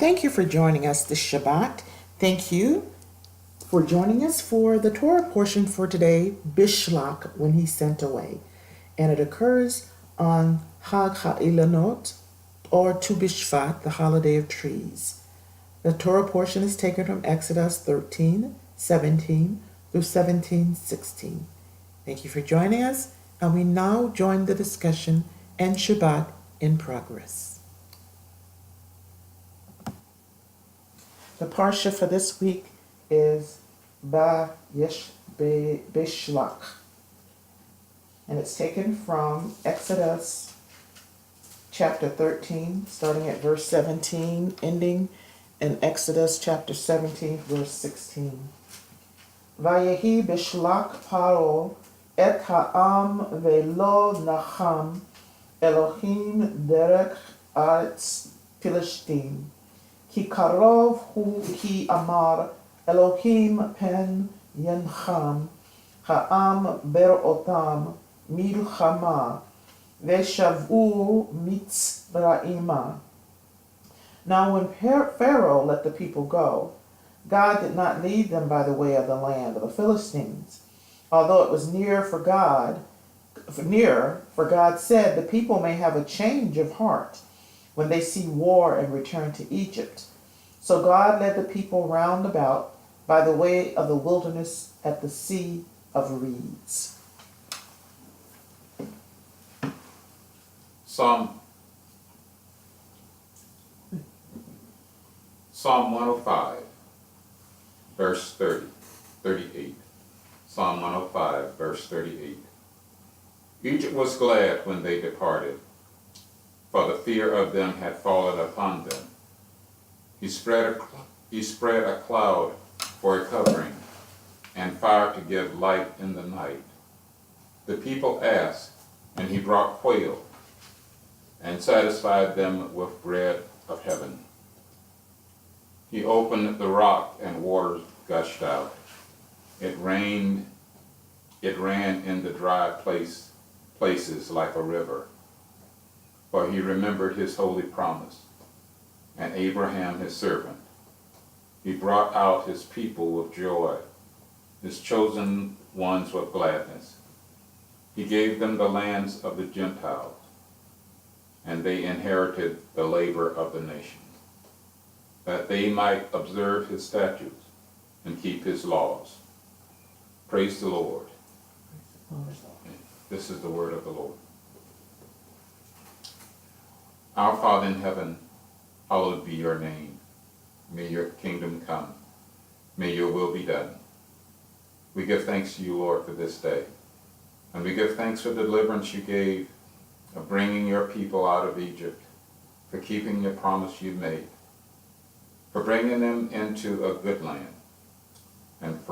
thank you for joining us this Shabbat. Thank you for joining us for the Torah portion for today, Bishlach, when he sent away. And it occurs on Hag HaIlanot, or Tu Bishvat, the holiday of trees. The Torah portion is taken from Exodus 13:17 through 17:16. Thank you for joining us, and we now join the discussion and Shabbat in progress. The Parsha for this week is Beshalach, and it's taken from Exodus chapter 13, starting at verse 17, ending in Exodus chapter 17, verse 16. Vayehi Beshalach Paro et ha'am velo nacham Elohim derech aretz Pilishtim. Ki karov hu ki amar Elohim pen yencham ha'am berotam milchama veshavu mitzra'ima. Now when Pharaoh let the people go, God did not lead them by the way of the land of the Philistines, although it was near for God said, the people may have a change of heart when they see war and return to Egypt. So God led the people round about by the way of the wilderness at the Sea of Reeds. Psalm 105, verse 38. Psalm 105, verse 38. Egypt was glad when they departed, for the fear of them had fallen upon them. He spread a cloud for a covering, and fire to give light in the night. The people asked, and he brought quail, and satisfied them with bread of heaven. He opened the rock, and waters gushed out. It ran in the dry places like a river. For he remembered his holy promise, and Abraham his servant. He brought out his people with joy, his chosen ones with gladness. He gave them the lands of the Gentiles, and they inherited the labor of the nations, that they might observe his statutes and keep his laws. Praise the Lord. This is the word of the Lord. Our Father in heaven, hallowed be your name. May your kingdom come. May your will be done. We give thanks to you, Lord, for this day. And we give thanks for the deliverance you gave of bringing your people out of Egypt, for keeping your promise you made, for bringing them into a good land, and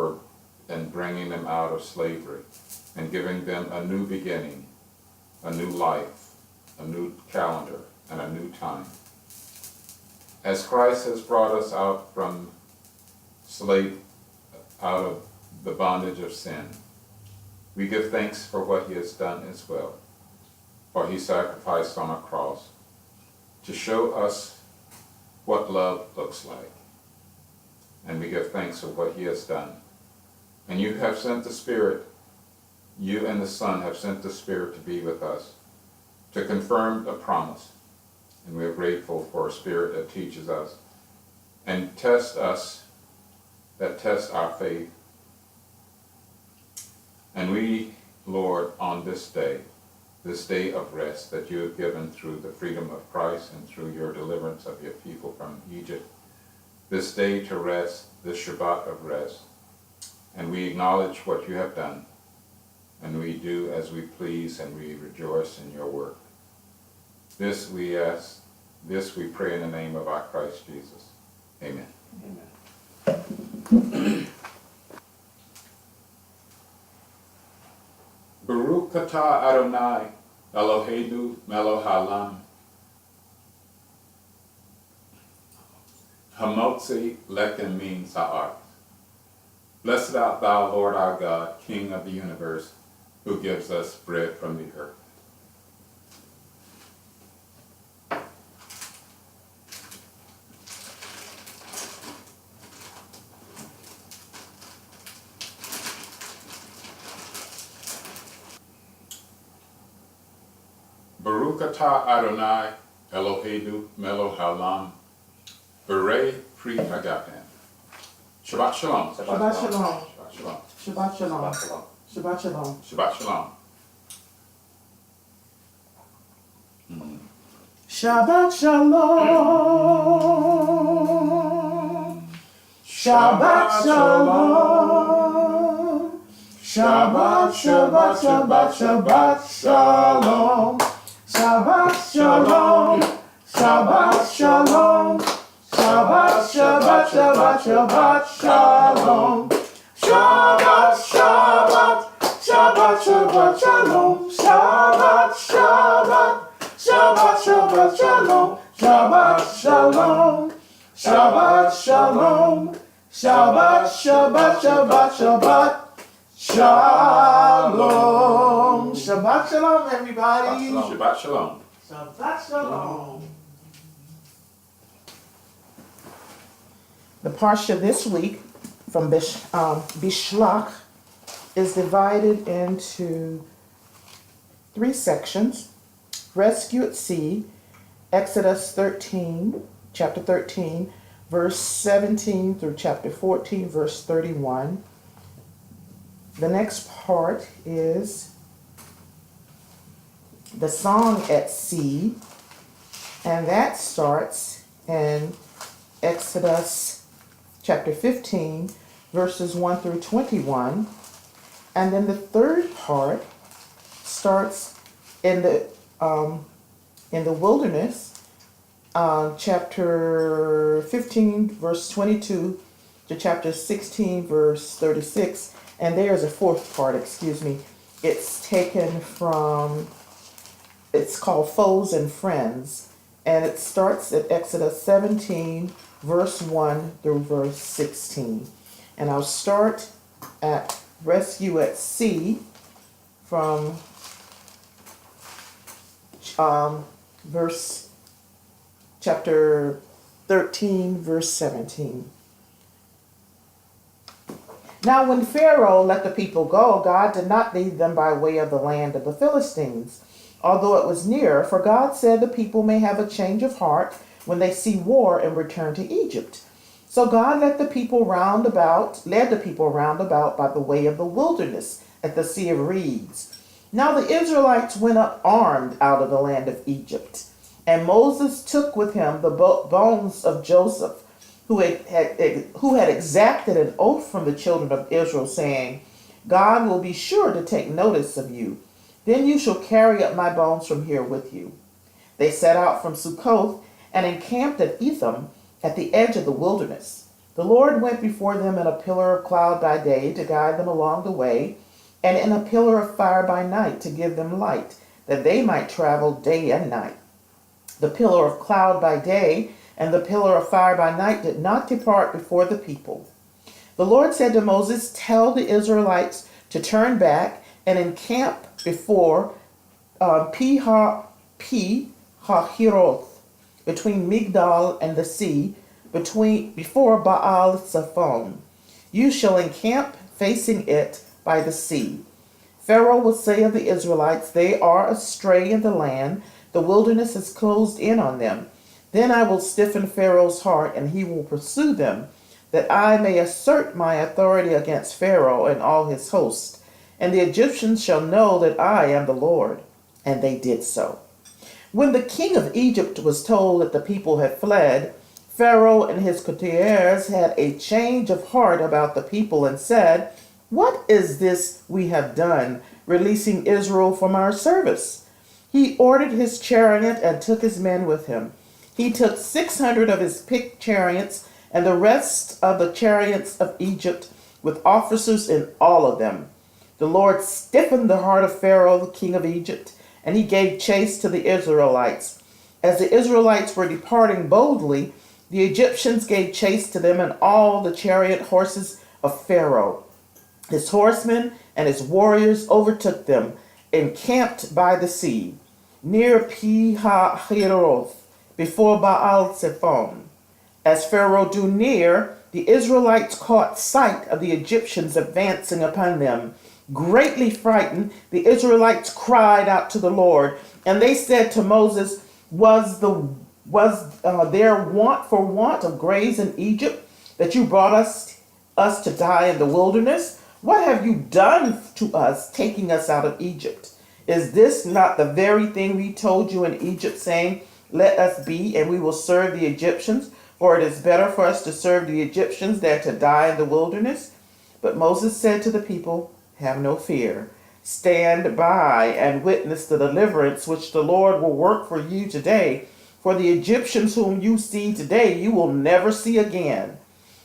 bringing them out of slavery, and giving them a new beginning, a new life, a new calendar, and a new time. As Christ has brought us out of the bondage of sin, we give thanks for what he has done as well. For he sacrificed on a cross to show us what love looks like. And we give thanks for what he has done. And you have sent the Spirit, you and the Son have sent the Spirit to be with us, to confirm the promise. And we are grateful for a Spirit that teaches us and tests us, that tests our faith. And we, Lord, on this day of rest that you have given through the freedom of Christ and through your deliverance of your people from Egypt, this day to rest, this Shabbat of rest, and we acknowledge what you have done, and we do as we please, and we rejoice in your work. This we ask, this we pray in the name of our Christ Jesus. Amen. Amen. Baruch atah Adonai, Eloheinu melech haolam, hamotzi lechem min sa'ar. Blessed art thou, Lord our God, King of the universe, who gives us bread from the earth. Baruch atah Adonai Eloheinu melech haolam Berei pri hagafen. Shabbat shalom. Shabbat shalom. Shabbat shalom. Shabbat shalom. Shabbat shalom. Shabbat shalom. Shabbat shalom. Shabbat shalom. Shabbat, Shabbat, Shabbat, Shabbat shalom. Shabbat shalom. Shabbat shalom. Shabbat, Shabbat, Shabbat, Shabbat shalom. Shabbat, Shabbat. Shabbat, Shabbat, shalom. Shabbat, Shabbat. Shabbat, Shabbat, shalom. Shabbat, shalom. Shabbat, shalom. Shabbat, Shabbat, Shabbat, Shabbat, shalom. Shabbat, shalom, everybody. Shabbat shalom. Shabbat, shalom. The Parsha this week from Beshalach is divided into 3 sections. Rescue at sea, Exodus 13, chapter 13, verse 17 through chapter 14, verse 31. The next part is the song at sea, and that starts in Exodus chapter 15, verses 1 through 21. And then the third part starts in the wilderness, chapter 15, verse 22 to chapter 16, verse 36. And there's a fourth part, It's taken from, it's called Foes and Friends. And it starts at Exodus 17, verse 1 through verse 16. And I'll start at Rescue at Sea from chapter 13, verse 17. Now when Pharaoh let the people go, God did not lead them by way of the land of the Philistines, although it was near, for God said the people may have a change of heart when they see war and return to Egypt. So God led the people round about by the way of the wilderness at the Sea of Reeds. Now the Israelites went up armed out of the land of Egypt, and Moses took with him the bones of Joseph, who had exacted an oath from the children of Israel, saying, God will be sure to take notice of you. Then you shall carry up my bones from here with you. They set out from Succoth and encamped at Etham at the edge of the wilderness. The Lord went before them in a pillar of cloud by day to guide them along the way, and in a pillar of fire by night to give them light, that they might travel day and night. The pillar of cloud by day and the pillar of fire by night did not depart before the people. The Lord said to Moses, tell the Israelites to turn back and encamp before Pi-hahiroth, between Migdal and the sea, before Baal Zephon. You shall encamp facing it by the sea. Pharaoh will say of the Israelites, they are astray in the land, the wilderness has closed in on them. Then I will stiffen Pharaoh's heart, and he will pursue them, that I may assert my authority against Pharaoh and all his host. And the Egyptians shall know that I am the Lord. And they did so. When the king of Egypt was told that the people had fled, Pharaoh and his courtiers had a change of heart about the people and said, what is this we have done, releasing Israel from our service? He ordered his chariot and took his men with him. He took 600 of his picked chariots and the rest of the chariots of Egypt, with officers in all of them. The Lord stiffened the heart of Pharaoh, the king of Egypt, and he gave chase to the Israelites. As the Israelites were departing boldly, the Egyptians gave chase to them and all the chariot horses of Pharaoh. His horsemen and his warriors overtook them, encamped by the sea, near Pi-hahiroth, before Baal Zephon. As Pharaoh drew near, the Israelites caught sight of the Egyptians advancing upon them. Greatly frightened, the Israelites cried out to the Lord, and they said to Moses, was there want of graves in Egypt, that you brought us to die in the wilderness? What have you done to us, taking us out of Egypt? Is this not the very thing we told you in Egypt, saying, let us be, and we will serve the Egyptians? For it is better for us to serve the Egyptians than to die in the wilderness. But Moses said to the people, have no fear. Stand by and witness the deliverance which the Lord will work for you today. For the Egyptians whom you see today, you will never see again.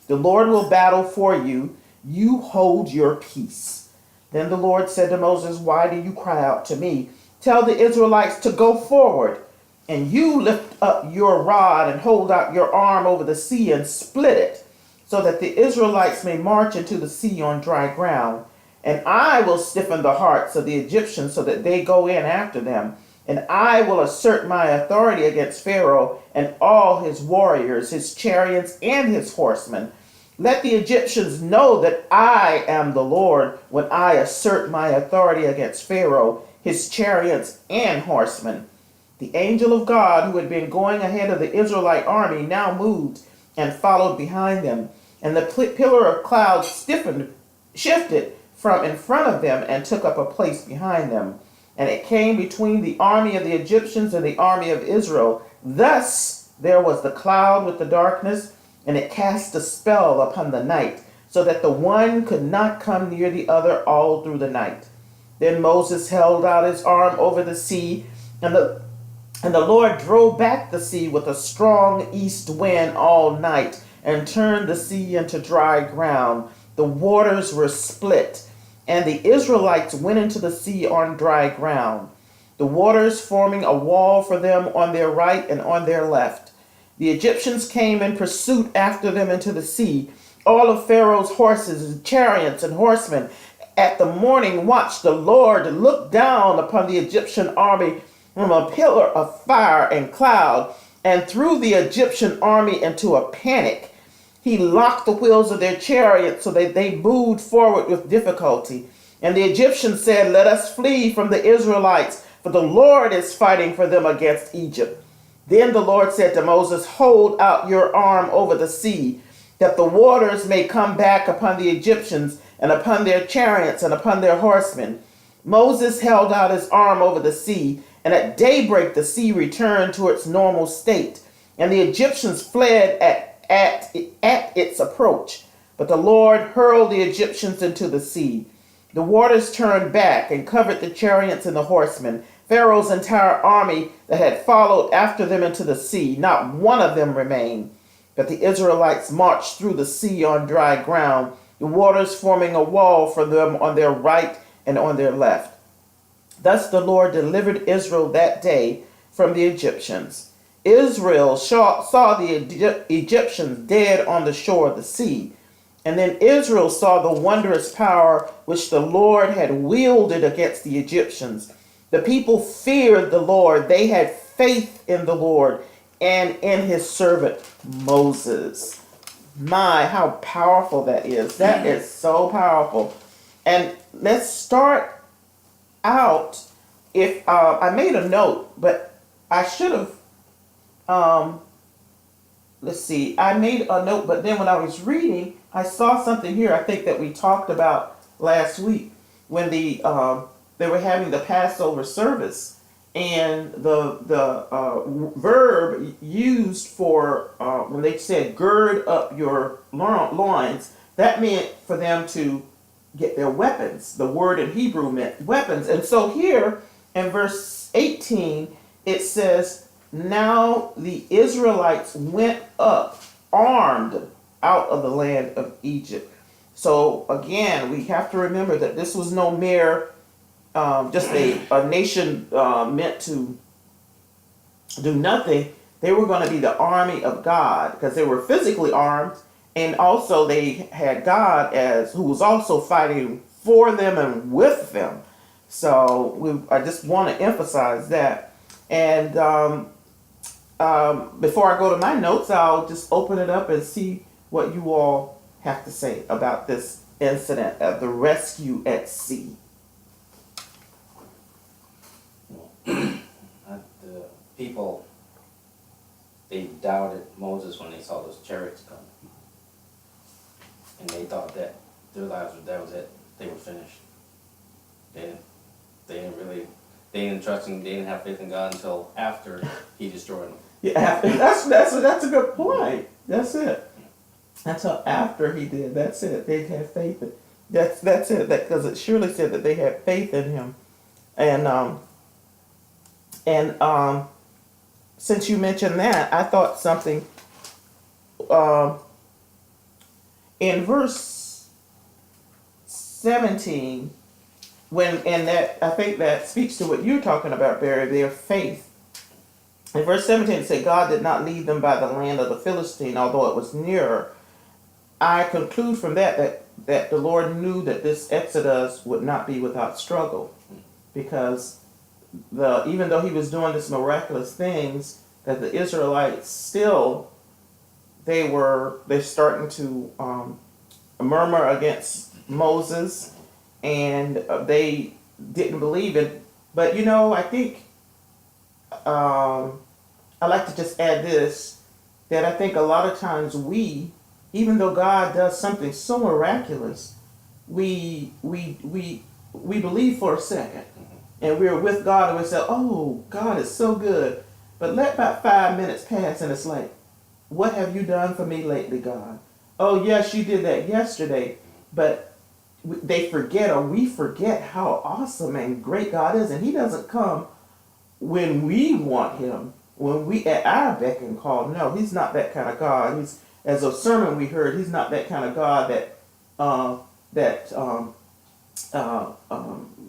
The Lord will battle for you. You hold your peace. Then the Lord said to Moses, why do you cry out to me? Tell the Israelites to go forward. And you lift up your rod and hold out your arm over the sea and split it, so that the Israelites may march into the sea on dry ground. And I will stiffen the hearts of the Egyptians so that they go in after them. And I will assert my authority against Pharaoh and all his warriors, his chariots, and his horsemen. Let the Egyptians know that I am the Lord when I assert my authority against Pharaoh, his chariots, and horsemen. The angel of God, who had been going ahead of the Israelite army, now moved and followed behind them. And the pillar of cloud shifted from in front of them and took up a place behind them. And it came between the army of the Egyptians and the army of Israel. Thus there was the cloud with the darkness, and it cast a spell upon the night, so that the one could not come near the other all through the night. Then Moses held out his arm over the sea, and the Lord drove back the sea with a strong east wind all night, and turned the sea into dry ground. The waters were split, and the Israelites went into the sea on dry ground, the waters forming a wall for them on their right and on their left. The Egyptians came in pursuit after them into the sea, all of Pharaoh's horses and chariots and horsemen. At the morning watch, the Lord looked down upon the Egyptian army from a pillar of fire and cloud, and threw the Egyptian army into a panic. He locked the wheels of their chariots so that they moved forward with difficulty. And the Egyptians said, let us flee from the Israelites, for the Lord is fighting for them against Egypt. Then the Lord said to Moses, hold out your arm over the sea, that the waters may come back upon the Egyptians and upon their chariots and upon their horsemen. Moses held out his arm over the sea, and at daybreak the sea returned to its normal state, and the Egyptians fled at its approach. But the Lord hurled the Egyptians into the sea. The waters turned back and covered the chariots and the horsemen. Pharaoh's entire army that had followed after them into the sea, not one of them remained. But the Israelites marched through the sea on dry ground, the waters forming a wall for them on their right and on their left. Thus the Lord delivered Israel that day from the Egyptians. Israel saw the Egyptians dead on the shore of the sea. And then Israel saw the wondrous power which the Lord had wielded against the Egyptians. The people feared the Lord. They had faith in the Lord and in his servant Moses. My, how powerful that is. That is so powerful. And let's start out. If I made a note, but I should have, let's see, I made a note, but then when I was reading, I saw something here I think that we talked about last week when they were having the Passover service, and the verb used for when they said gird up your loins, that meant for them to get their weapons. The word in Hebrew meant weapons. And so here in verse 18 it says, now the Israelites went up armed out of the land of Egypt. So again, we have to remember that this was no mere just a nation meant to do nothing. They were going to be the army of God, because they were physically armed, and also they had God who was also fighting for them and with them. So I just want to emphasize that. And before I go to my notes, I'll just open it up and see what you all have to say about this incident of the rescue at sea? The people, they doubted Moses when they saw those chariots come. And they thought that their lives, that was it. They were finished. They didn't trust him, they didn't have faith in God until after he destroyed them. Yeah, that's a good point. That's it. Until after he did. That's it. They had faith. That's it. Because it surely said that they had faith in him. And since you mentioned that, I thought something. In verse 17, I think that speaks to what you're talking about, Barry. Their faith. In verse 17, it said, God did not lead them by the land of the Philistine, although it was nearer. I conclude from that the Lord knew that this exodus would not be without struggle, because even though he was doing this miraculous things, that the Israelites still, they're starting to murmur against Moses, and they didn't believe it. But I think I like to just add this, that I think a lot of times even though God does something so miraculous, we believe for a second, and we're with God, and we say, "Oh, God is so good," but let about 5 minutes pass, and it's like, "What have you done for me lately, God? Oh, yes, you did that yesterday," but they forget, or we forget, how awesome and great God is, and He doesn't come when we want Him, when we at our beck and call. No, He's not that kind of God. He's, as a sermon we heard, He's not that kind of God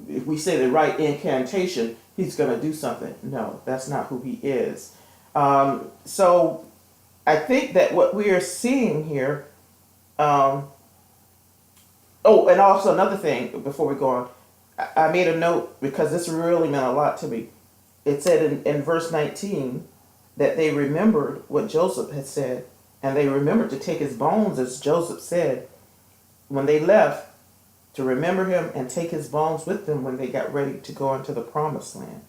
if we say the right incantation, He's going to do something. No, that's not who He is. So I think that what we are seeing here. And also another thing before we go on, I made a note because this really meant a lot to me. It said in verse 19 that they remembered what Joseph had said, and they remembered to take his bones, as Joseph said, when they left, to remember him and take his bones with them when they got ready to go into the promised land.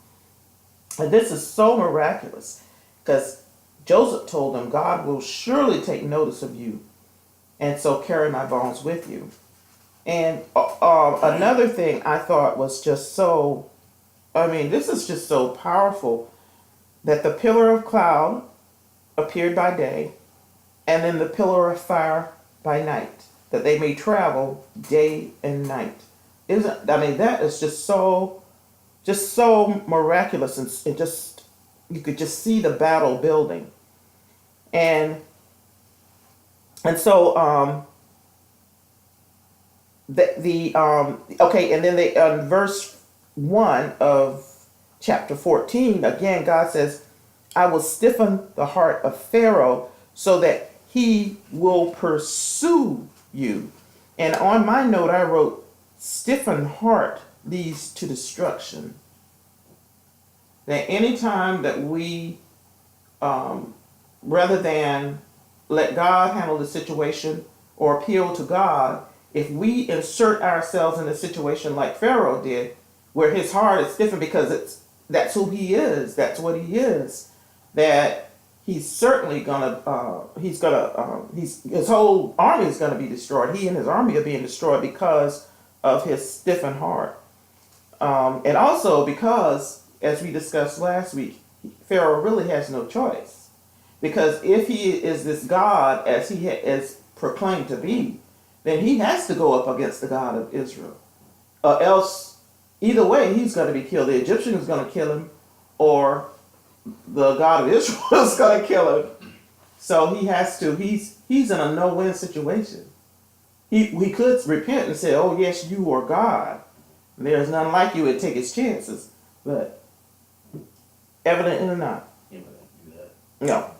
And this is so miraculous, because Joseph told them, God will surely take notice of you, and so carry my bones with you. And another thing I thought was just so, this is just so powerful, that the pillar of cloud appeared by day, and then the pillar of fire by night, that they may travel day and night. That is just so miraculous, and just, you could just see the battle building. And so, and then verse 1 of chapter 14, again, God says, I will stiffen the heart of Pharaoh so that he will pursue you. And on my note, I wrote, stiffened heart leads to destruction. That anytime that we, rather than let God handle the situation or appeal to God, if we insert ourselves in a situation like Pharaoh did, where his heart is stiffened because that's who he is, that's what he is, that he's certainly his whole army is gonna be destroyed. He and his army are being destroyed because of his stiffened heart, and also because, as we discussed last week, Pharaoh really has no choice, because if he is this God as he is proclaimed to be, then he has to go up against the God of Israel. Else, either way, he's going to be killed. The Egyptian is going to kill him, or the God of Israel is going to kill him. So he has to, he's in a no-win situation. He could repent and say, oh yes, you are God. There's none like you, and take his chances. But evidently not. Yeah, but do that. No.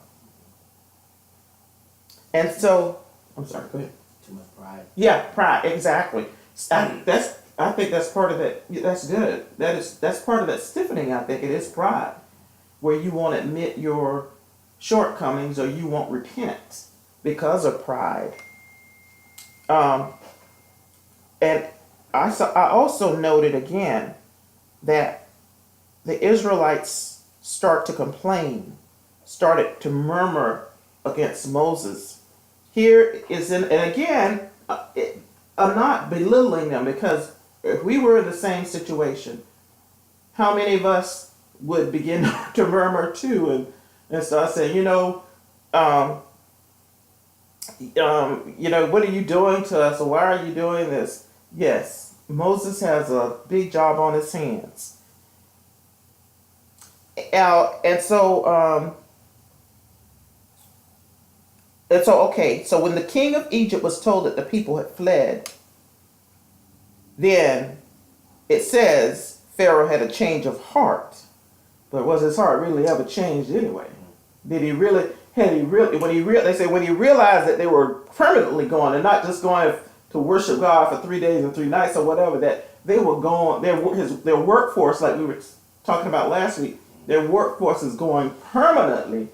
And so, I'm sorry, go ahead. Too much pride. Yeah, pride, exactly. I think that's part of that. That's good. That's part of that stiffening. I think it is pride, where you won't admit your shortcomings, or you won't repent because of pride. And I also noted again that the Israelites started to murmur against Moses. Here is and again, I'm not belittling them, because if we were in the same situation, how many of us would begin to murmur too and start saying, what are you doing to us, or why are you doing this? Yes, Moses has a big job on his hands. So when the king of Egypt was told that the people had fled, then it says Pharaoh had a change of heart. But was his heart really ever changed anyway? Did he really? They say when he realized that they were permanently gone and not just going to worship God for 3 days and 3 nights or whatever, that they were gone. Their workforce, like we were talking about last week, their workforce is going permanently,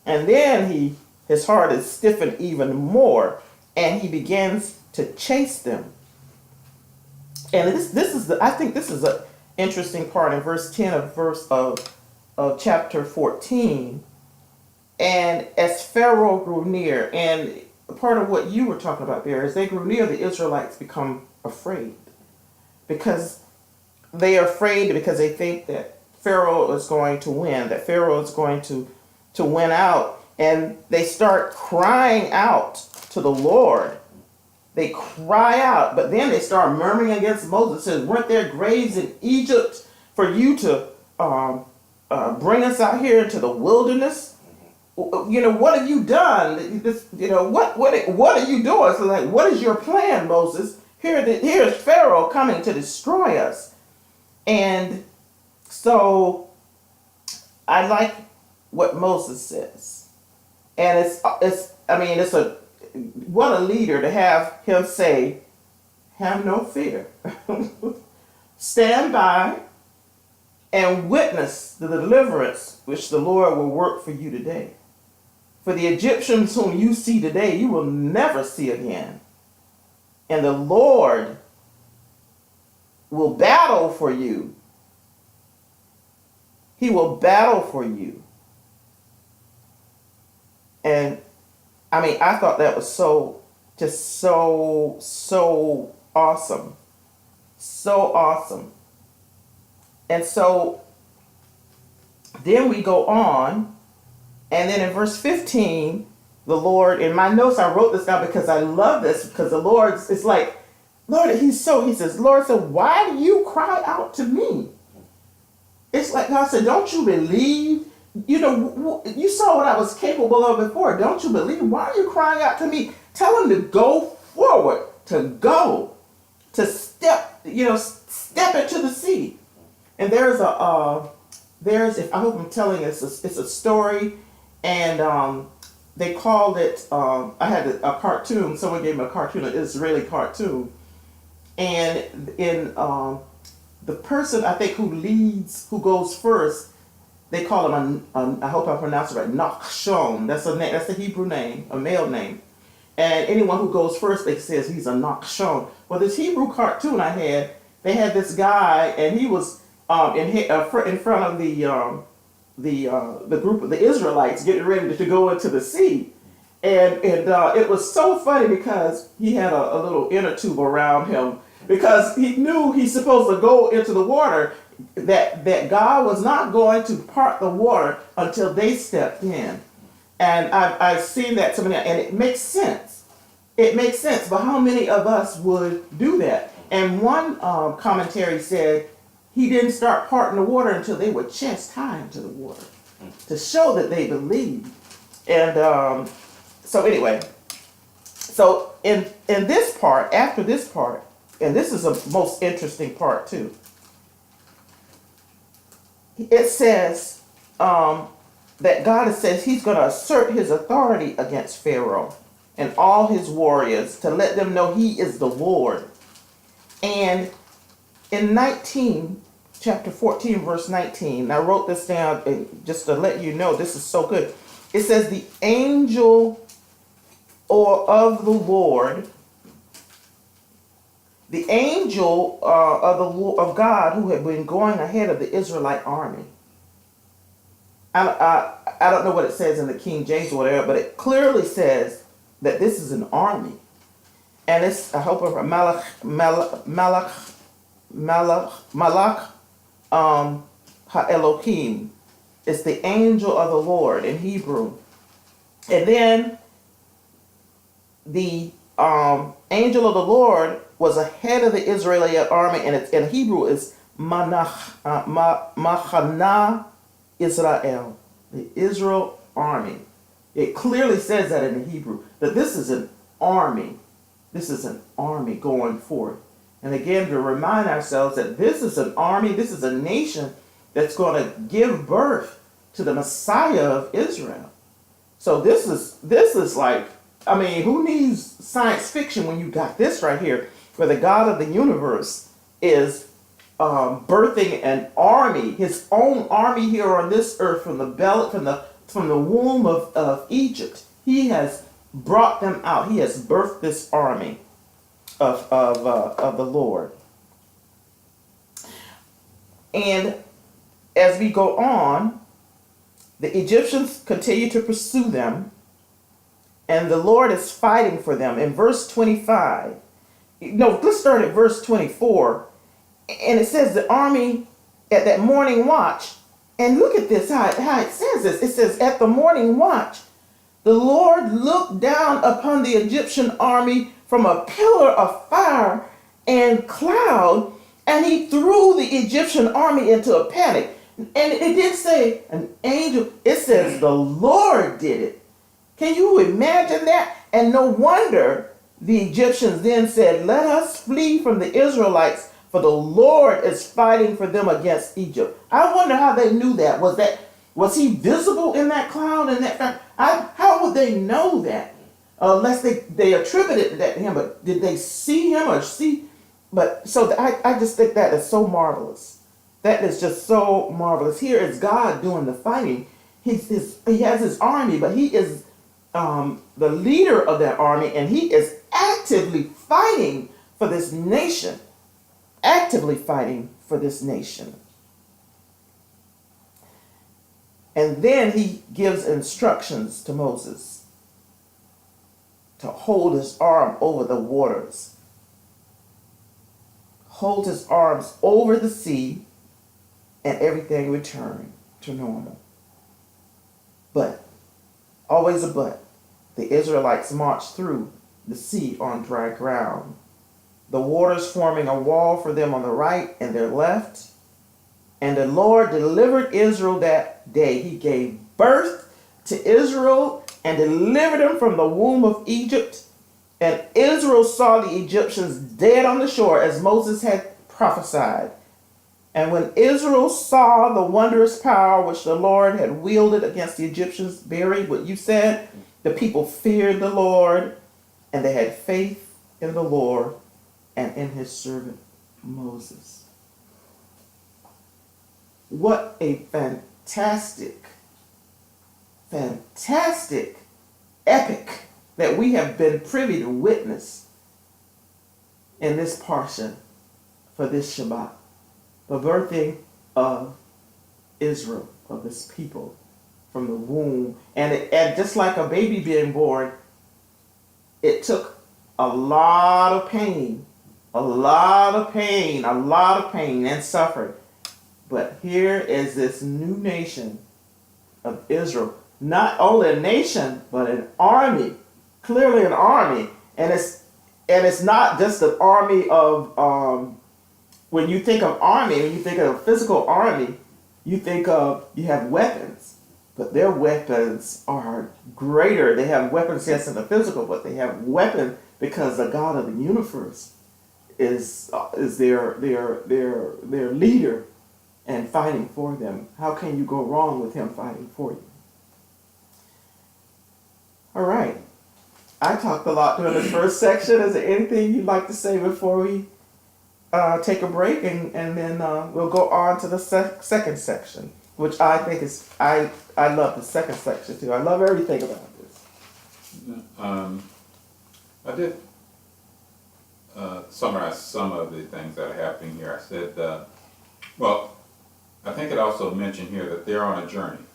and then his heart is stiffened even more, and he begins to chase them. And I think this is an interesting part in verse 10 of chapter 14. And as Pharaoh grew near, and part of what you were talking about there, as they grew near, the Israelites become afraid. Because they are afraid because they think that Pharaoh is going to win, that Pharaoh is going to win out. And they start crying out to the Lord. They cry out, but then they start murmuring against Moses. It says, weren't there graves in Egypt for you to bring us out here into the wilderness? What have you done? What are you doing? So like, what is your plan, Moses? Here's Pharaoh coming to destroy us. And so I like what Moses says. And what a leader to have him say, have no fear. Stand by and witness the deliverance which the Lord will work for you today. For the Egyptians whom you see today, you will never see again. And the Lord will battle for you. He will battle for you. And I thought that was so awesome. So awesome. And so then we go on, and then in verse 15, the Lord, in my notes I wrote this down because I love this, because the Lord, it's like, Lord, he says, Lord said, why do you cry out to me? It's like God said, don't you believe? You saw what I was capable of before. Don't you believe? Why are you crying out to me? Tell him to go forward, to step into the sea. And there's I hope I'm telling it's a story, and they called it. I had a cartoon. Someone gave me a cartoon, an Israeli cartoon, and in the person I think who goes first, they call him I hope I pronounced it right, Nachshon. That's the Hebrew name, a male name. And anyone who goes first, they says he's a Nachshon. Well, this Hebrew cartoon I had, they had this guy, and he was in front of the group of the Israelites getting ready to go into the sea, and it was so funny because he had a little inner tube around him, because he knew he's supposed to go into the water, that God was not going to part the water until they stepped in. And I've seen that so many, and it makes sense. It makes sense, but how many of us would do that? And one commentary said he didn't start parting the water until they were chest high into the water, to show that they believed. And so anyway, so in this part, after this part, and this is the most interesting part too, it says that God says he's going to assert his authority against Pharaoh and all his warriors, to let them know he is the Lord. And in chapter 14, verse 19, I wrote this down just to let you know this is so good. It says, the angel of the Lord the angel of God who had been going ahead of the Israelite army. I don't know what it says in the King James or whatever, but it clearly says that this is an army. And it's, I hope, Malach Ha-Elohim. It's the angel of the Lord in Hebrew. And then the angel of the Lord was ahead of the Israeli army, and it's in Hebrew is Machana Israel, the Israel army. It clearly says that in the Hebrew, that this is an army. This is an army going forth. And again, to remind ourselves that this is an army, this is a nation that's going to give birth to the Messiah of Israel. So this is like, I mean, who needs science fiction when you got this right here, where the God of the universe is birthing an army, his own army here on this earth from the belly, from the womb of Egypt. He has brought them out. He has birthed this army of the Lord. And as we go on, the Egyptians continue to pursue them, and the Lord is fighting for them. In verse 25, no, let's start at verse 24, and it says the army at that morning watch, and look at this, how it says this. It says, at the morning watch, the Lord looked down upon the Egyptian army from a pillar of fire and cloud, and he threw the Egyptian army into a panic. And it didn't say an angel, it says the Lord did it. Can you imagine that? And no wonder the Egyptians then said, let us flee from the Israelites, for the Lord is fighting for them against Egypt. I wonder how they knew that. Was he visible in that cloud and that fire? How would they know that? Unless they attributed that to him, but did they see him or see? But so I just think that is so marvelous. That is just so marvelous. Here is God doing the fighting. He has his army, but he is the leader of that army, and he is actively fighting for this nation. Actively fighting for this nation. And then he gives instructions to Moses to hold his arm over the waters. Hold his arms over the sea, and everything returned to normal. But, always a but, the Israelites marched through the sea on dry ground, the waters forming a wall for them on the right and their left. And the Lord delivered Israel that day. He gave birth to Israel and delivered him from the womb of Egypt. And Israel saw the Egyptians dead on the shore, as Moses had prophesied. And when Israel saw the wondrous power which the Lord had wielded against the Egyptians, buried what you said, the people feared the Lord, and they had faith in the Lord and in his servant Moses. What a fantastic epic that we have been privy to witness in this Parsha for this Shabbat. The birthing of Israel, of this people from the womb. And just like a baby being born, it took a lot of pain and suffering. But here is this new nation of Israel. Not only a nation, but an army. Clearly an army. And it's not just an army of when you think of army, when you think of a physical army, you have weapons. But their weapons are greater. They have weapons, yes, in the physical, but they have weapons because the God of the universe is their leader and fighting for them. How can you go wrong with him fighting for you? All right. I talked a lot during this first section. Is there anything you'd like to say before we take a break, and then we'll go on to the second section, which I think is, I love the second section too. I love everything about this. I did summarize some of the things that are happening here. I said, well, I think it also mentioned here that they're on a journey.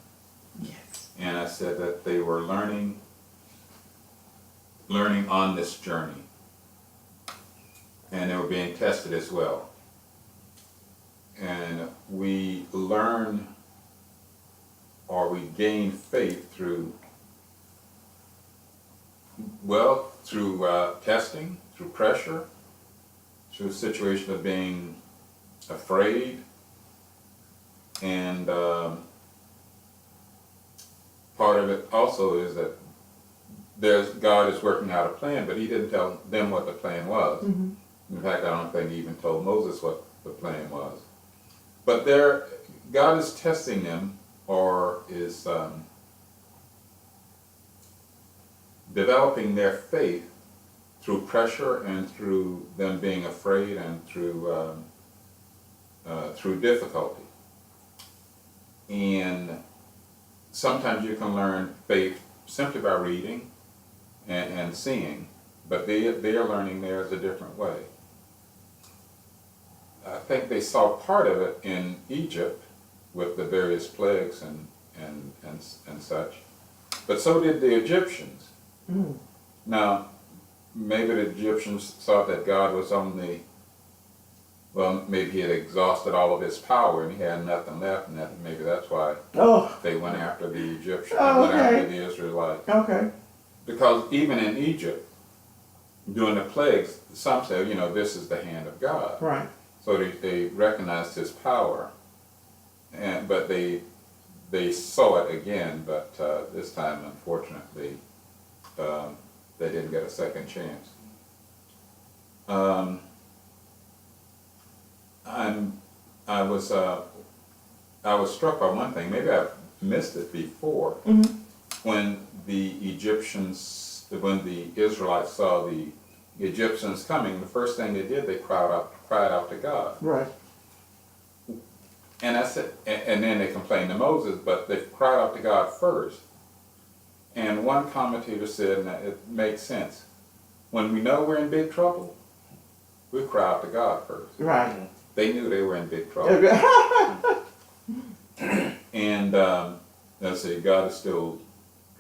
Yes. And I said that they were learning on this journey. And they were being tested as well. And we learn or we gain faith through testing, through pressure, through a situation of being afraid, and part of it also is that God is working out a plan, but he didn't tell them what the plan was. Mm-hmm. In fact, I don't think he even told Moses what the plan was. But God is testing them, or is developing their faith through pressure and through them being afraid and through difficulty. And sometimes you can learn faith simply by reading and seeing, but they are learning theirs a different way. I think they saw part of it in Egypt with the various plagues and such, but so did the Egyptians. Mm. Now, maybe the Egyptians thought that God was maybe he had exhausted all of his power and he had nothing left, and maybe that's why they went after the Egyptians, went after the Israelites. Okay. Because even in Egypt, during the plagues, some say, this is the hand of God. Right. So they recognized his power, but they saw it again, but this time, unfortunately, they didn't get a second chance. I was struck by one thing. Maybe I've missed it before. Mm-hmm. When the Israelites saw the Egyptians coming, the first thing they did, they cried out to God. Right. And I said, and then they complained to Moses, but they cried out to God first. And one commentator said, and it makes sense, when we know we're in big trouble, we cry out to God first. Right. They knew they were in big trouble. And let's see, God is still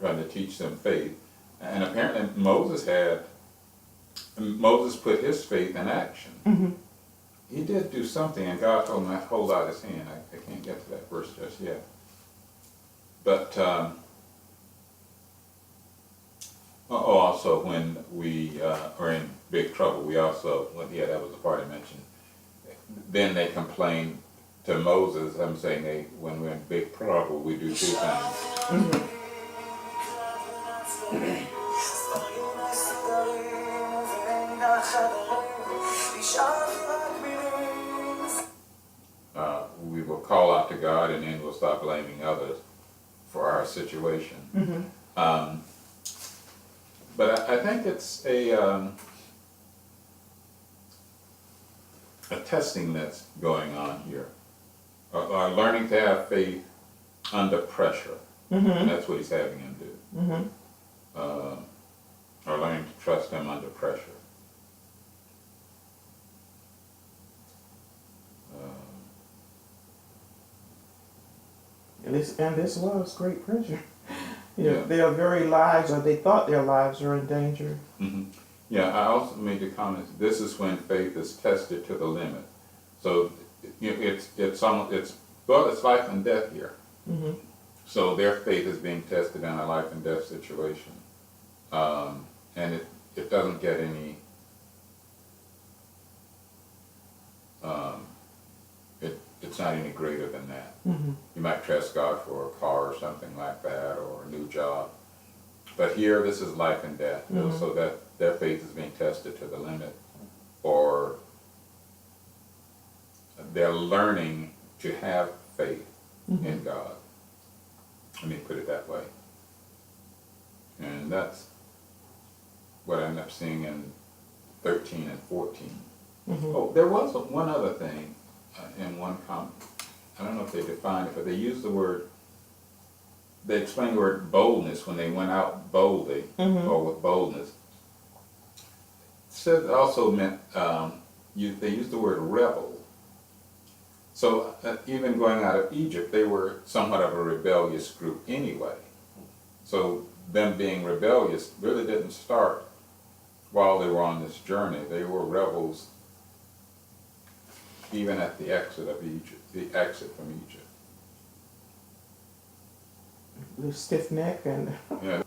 trying to teach them faith. And apparently Moses put his faith in action. Mm-hmm. He did do something, and God told him to hold out his hand. I can't get to that verse just yet. But also when we are in big trouble, that was the part I mentioned. Then they complained to Moses. I'm saying when we're in big trouble, we do two things. Mm-hmm. We will call out to God, and then we'll stop blaming others for our situation. Mm-hmm. But I think it's a testing that's going on here. Learning to have faith under pressure. Mm-hmm. And that's what he's having him do. Mm-hmm. Or learning to trust him under pressure. And this was great pressure. Yeah. Their very lives, or they thought their lives were in danger. Mm-hmm. Yeah, I also made the comment, this is when faith is tested to the limit. So it's life and death here. Mm-hmm. So their faith is being tested in a life and death situation. And it doesn't get any, it's not any greater than that. Mm-hmm. You might trust God for a car or something like that, or a new job. But here, this is life and death. Mm-hmm. So that their faith is being tested to the limit, or they're learning to have faith Mm-hmm. in God. Let me put it that way. And that's what I end up seeing in 13 and 14. Mm-hmm. Oh, there was one other thing in one comment. I don't know if they defined it, but they used they explained the word boldness when they went out boldly, Mm-hmm. or with boldness. said it also meant, they used the word rebel. So even going out of Egypt, they were somewhat of a rebellious group anyway. So them being rebellious really didn't start while they were on this journey. They were rebels even at the exit of Egypt, the exit from Egypt. Stiff neck and Yeah.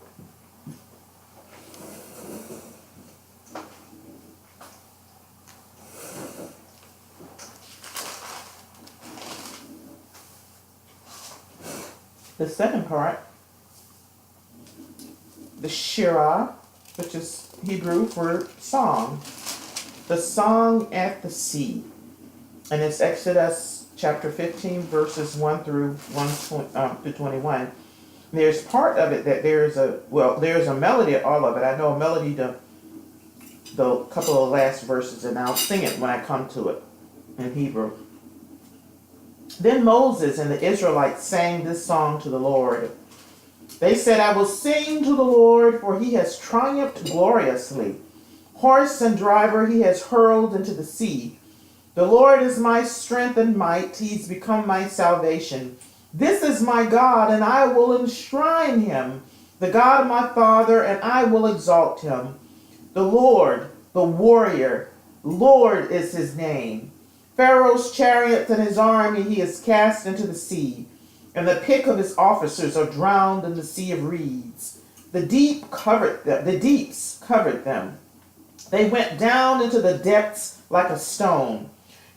the second part, the Shirah, which is Hebrew for song, the song at the sea. And it's Exodus chapter 15, verses 1 through 21. There's part of it that there's a melody at all of it. I know a melody to the couple of last verses, and I'll sing it when I come to it in Hebrew. Then Moses and the Israelites sang this song to the Lord. They said, I will sing to the Lord, for he has triumphed gloriously. Horse and driver he has hurled into the sea. The Lord is my strength and might. He's become my salvation. This is my God, and I will enshrine him, the God of my father, and I will exalt him. The Lord, the warrior, Lord is his name. Pharaoh's chariots and his army he has cast into the sea, and the pick of his officers are drowned in the sea of reeds. The deeps covered them. They went down into the depths like a stone.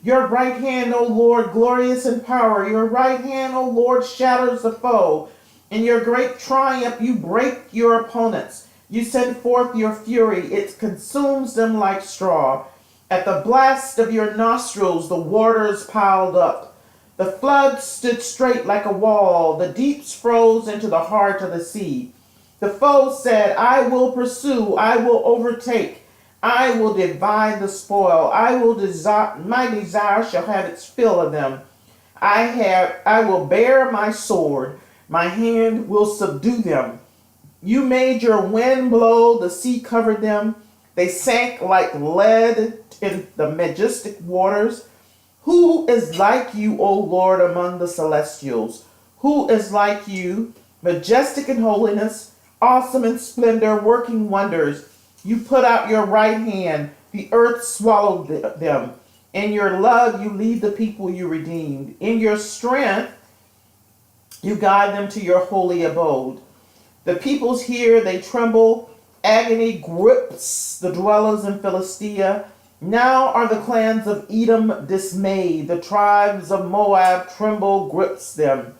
Your right hand, O Lord, glorious in power. Your right hand, O Lord, shatters the foe. In your great triumph, you break your opponents. You send forth your fury. It consumes them like straw. At the blast of your nostrils, the waters piled up. The floods stood straight like a wall. The deeps froze into the heart of the sea. The foe said, I will pursue. I will overtake. I will divide the spoil. My desire shall have its fill of them. I will bear my sword. My hand will subdue them. You made your wind blow. The sea covered them. They sank like lead in the majestic waters. Who is like you, O Lord, among the celestials? Who is like you, majestic in holiness, awesome in splendor, working wonders? You put out your right hand, the earth swallowed them. In your love you lead the people you redeemed. In your strength you guide them to your holy abode. The peoples hear, they tremble. Agony grips the dwellers in Philistia. Now are the clans of Edom dismayed. The tribes of Moab tremble, grips them.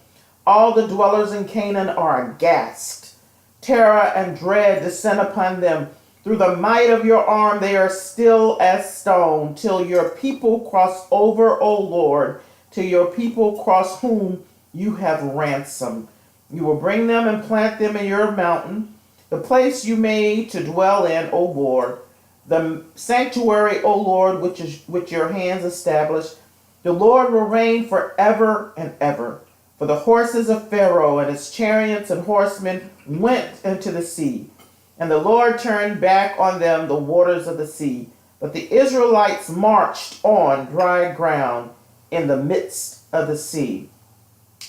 All the dwellers in Canaan are aghast. Terror and dread descend upon them. Through the might of your arm they are still as stone, till your people cross over, O Lord, till your people cross whom you have ransomed. You will bring them and plant them in your mountain, the place you made to dwell in, O Lord, the sanctuary, O Lord, which your hands established. The Lord will reign forever and ever. For the horses of Pharaoh and his chariots and horsemen went into the sea, and the Lord turned back on them the waters of the sea. But the Israelites marched on dry ground in the midst of the sea.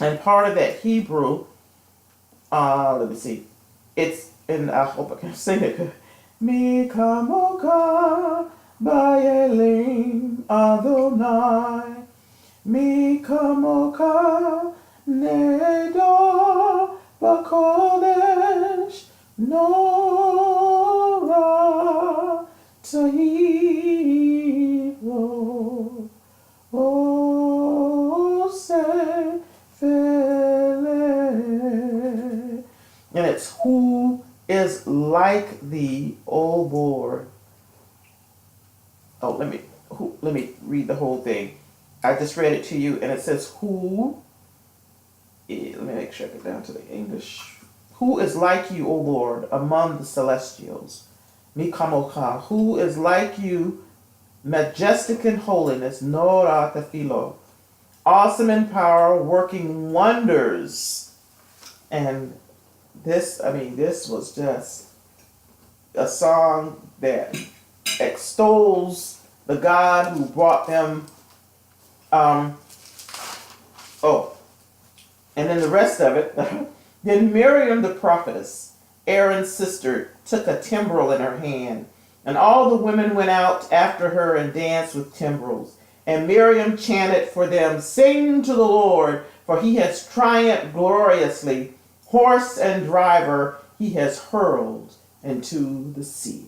And part of that Hebrew, let me see, it's, and I hope I can sing it. Mi kamoka bayelim Adonai, mi kamoka neda bakodesh nora tahivo ose fele. And it's who is like thee, O Lord. Oh, let me read the whole thing. I just read it to you, and it says who. Let me make sure I get down to the English. Who is like you, O Lord, among the celestials? Mikamocha. Who is like you, majestic in holiness, Nora Tefilo, awesome in power, working wonders. And this was just a song that extols the God who brought them. And then the rest of it. Then Miriam the prophetess, Aaron's sister, took a timbrel in her hand, and all the women went out after her and danced with timbrels. And Miriam chanted for them, "Sing to the Lord, for he has triumphed gloriously. Horse and driver he has hurled into the sea."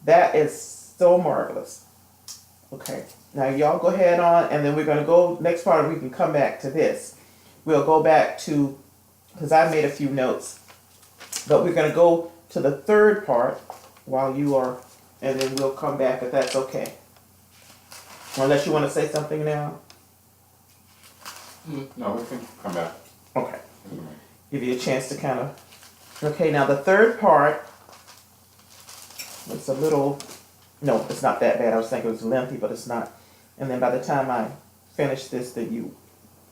That is so marvelous. Okay, now y'all go ahead on, and then we're going to go, next part we can come back to this. We'll go back to, because I made a few notes, but we're going to go to the third part while you are, and then we'll come back if that's okay. Unless you want to say something now. No, we can come back. Okay. Give you a chance to kind of, okay, now the third part, it's a little, no, it's not that bad. I was thinking it was lengthy, but it's not. And then by the time I finish this, then you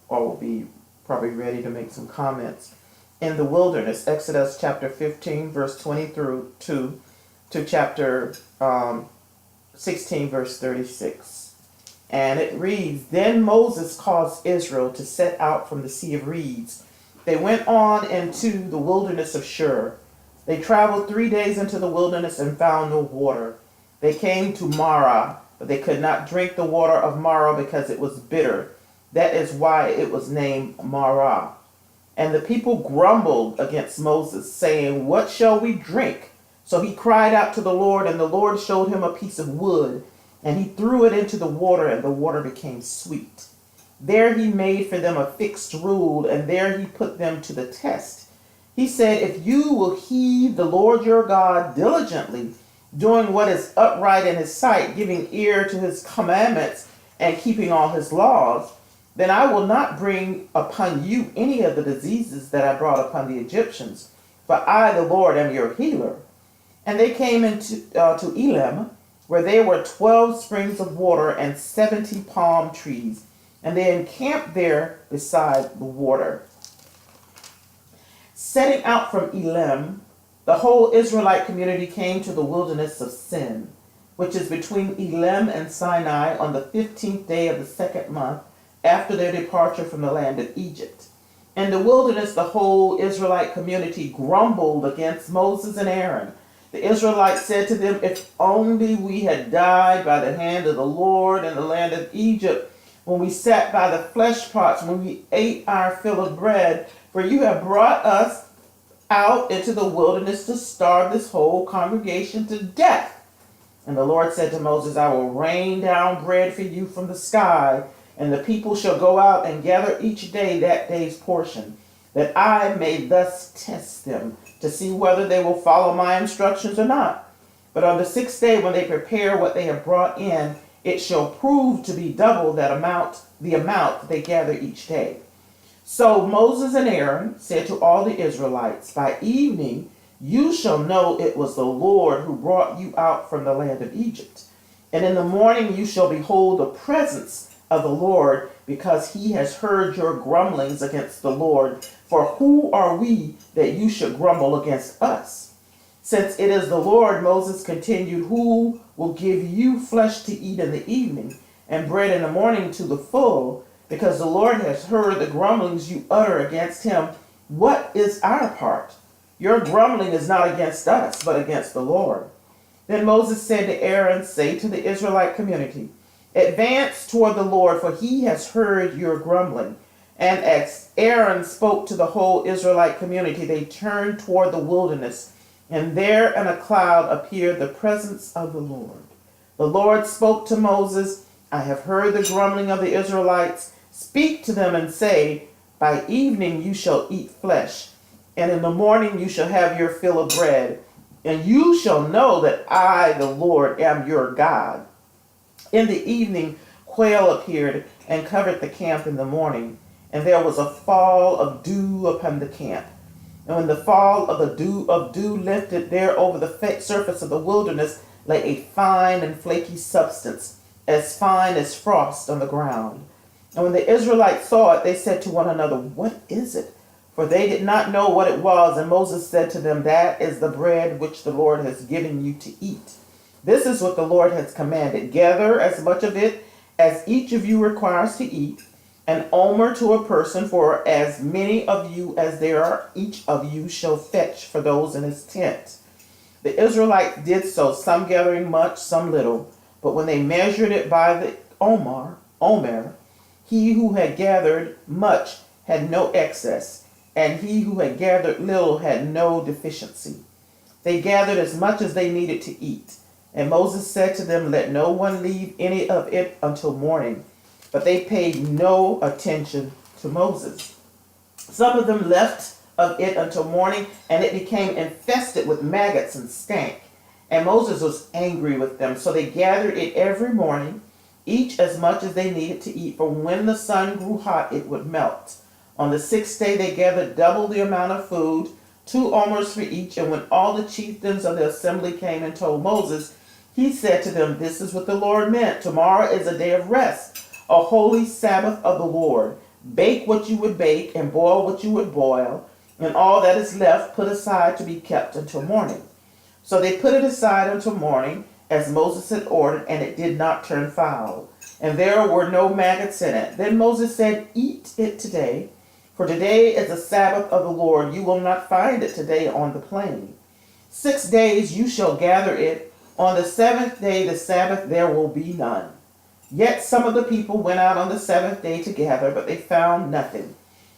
all will be probably ready to make some comments. In the wilderness, Exodus chapter 15, verse 20 through 2 to chapter 16, verse 36. And it reads, "Then Moses caused Israel to set out from the Sea of Reeds. They went on into the wilderness of Shur. They traveled 3 days into the wilderness and found no water. They came to Marah, but they could not drink the water of Marah because it was bitter. That is why it was named Marah. And the people grumbled against Moses, saying, 'What shall we drink?' So he cried out to the Lord, and the Lord showed him a piece of wood, and he threw it into the water, and the water became sweet. There he made for them a fixed rule, and there he put them to the test. He said, 'If you will heed the Lord your God diligently, doing what is upright in his sight, giving ear to his commandments, and keeping all his laws, then I will not bring upon you any of the diseases that I brought upon the Egyptians, for I, the Lord, am your healer.' And they came into to Elim, where there were 12 springs of water and 70 palm trees, and they encamped there beside the water. Setting out from Elim, the whole Israelite community came to the wilderness of Sin, which is between Elim and Sinai, on the 15th day of the second month after their departure from the land of Egypt. In the wilderness, the whole Israelite community grumbled against Moses and Aaron. The Israelites said to them, 'If only we had died by the hand of the Lord in the land of Egypt, when we sat by the flesh pots, when we ate our fill of bread, for you have brought us out into the wilderness to starve this whole congregation to death.' And the Lord said to Moses, 'I will rain down bread for you from the sky, and the people shall go out and gather each day that day's portion, that I may thus test them, to see whether they will follow my instructions or not. But on the 6th day, when they prepare what they have brought in, it shall prove to be double the amount they gather each day.' So Moses and Aaron said to all the Israelites, 'By evening you shall know it was the Lord who brought you out from the land of Egypt. And in the morning you shall behold the presence of the Lord, because he has heard your grumblings against the Lord. For who are we that you should grumble against us? Since it is the Lord,' Moses continued, 'who will give you flesh to eat in the evening, and bread in the morning to the full, because the Lord has heard the grumblings you utter against him. What is our part? Your grumbling is not against us, but against the Lord.' Then Moses said to Aaron, 'Say to the Israelite community, advance toward the Lord, for he has heard your grumbling.' And as Aaron spoke to the whole Israelite community, they turned toward the wilderness, and there in a cloud appeared the presence of the Lord. The Lord spoke to Moses, 'I have heard the grumbling of the Israelites. Speak to them and say, by evening you shall eat flesh, and in the morning you shall have your fill of bread, and you shall know that I, the Lord, am your God.' In the evening, quail appeared and covered the camp in the morning, and there was a fall of dew upon the camp. And when the fall of the dew lifted, there over the surface of the wilderness lay a fine and flaky substance, as fine as frost on the ground. And when the Israelites saw it, they said to one another, 'What is it?' For they did not know what it was. And Moses said to them, 'That is the bread which the Lord has given you to eat.' This is what the Lord has commanded. Gather as much of it as each of you requires to eat, an omer to a person, for as many of you as there are, each of you shall fetch for those in his tent. The Israelites did so, some gathering much, some little. But when they measured it by the omer, he who had gathered much had no excess, and he who had gathered little had no deficiency. They gathered as much as they needed to eat. And Moses said to them, let no one leave any of it until morning. But they paid no attention to Moses. Some of them left of it until morning, and it became infested with maggots and stank. And Moses was angry with them. So they gathered it every morning, each as much as they needed to eat, for when the sun grew hot, it would melt. On the 6th day they gathered double the amount of food, 2 omers for each. And when all the chieftains of the assembly came and told Moses, he said to them, this is what the Lord meant. Tomorrow is a day of rest, a holy Sabbath of the Lord. Bake what you would bake and boil what you would boil, and all that is left put aside to be kept until morning. So they put it aside until morning, as Moses had ordered, and it did not turn foul. And there were no maggots in it. Then Moses said, eat it today, for today is the Sabbath of the Lord. You will not find it today on the plain. 6 days you shall gather it. On the 7th day, the Sabbath, there will be none. Yet some of the people went out on the 7th day to gather, but they found nothing.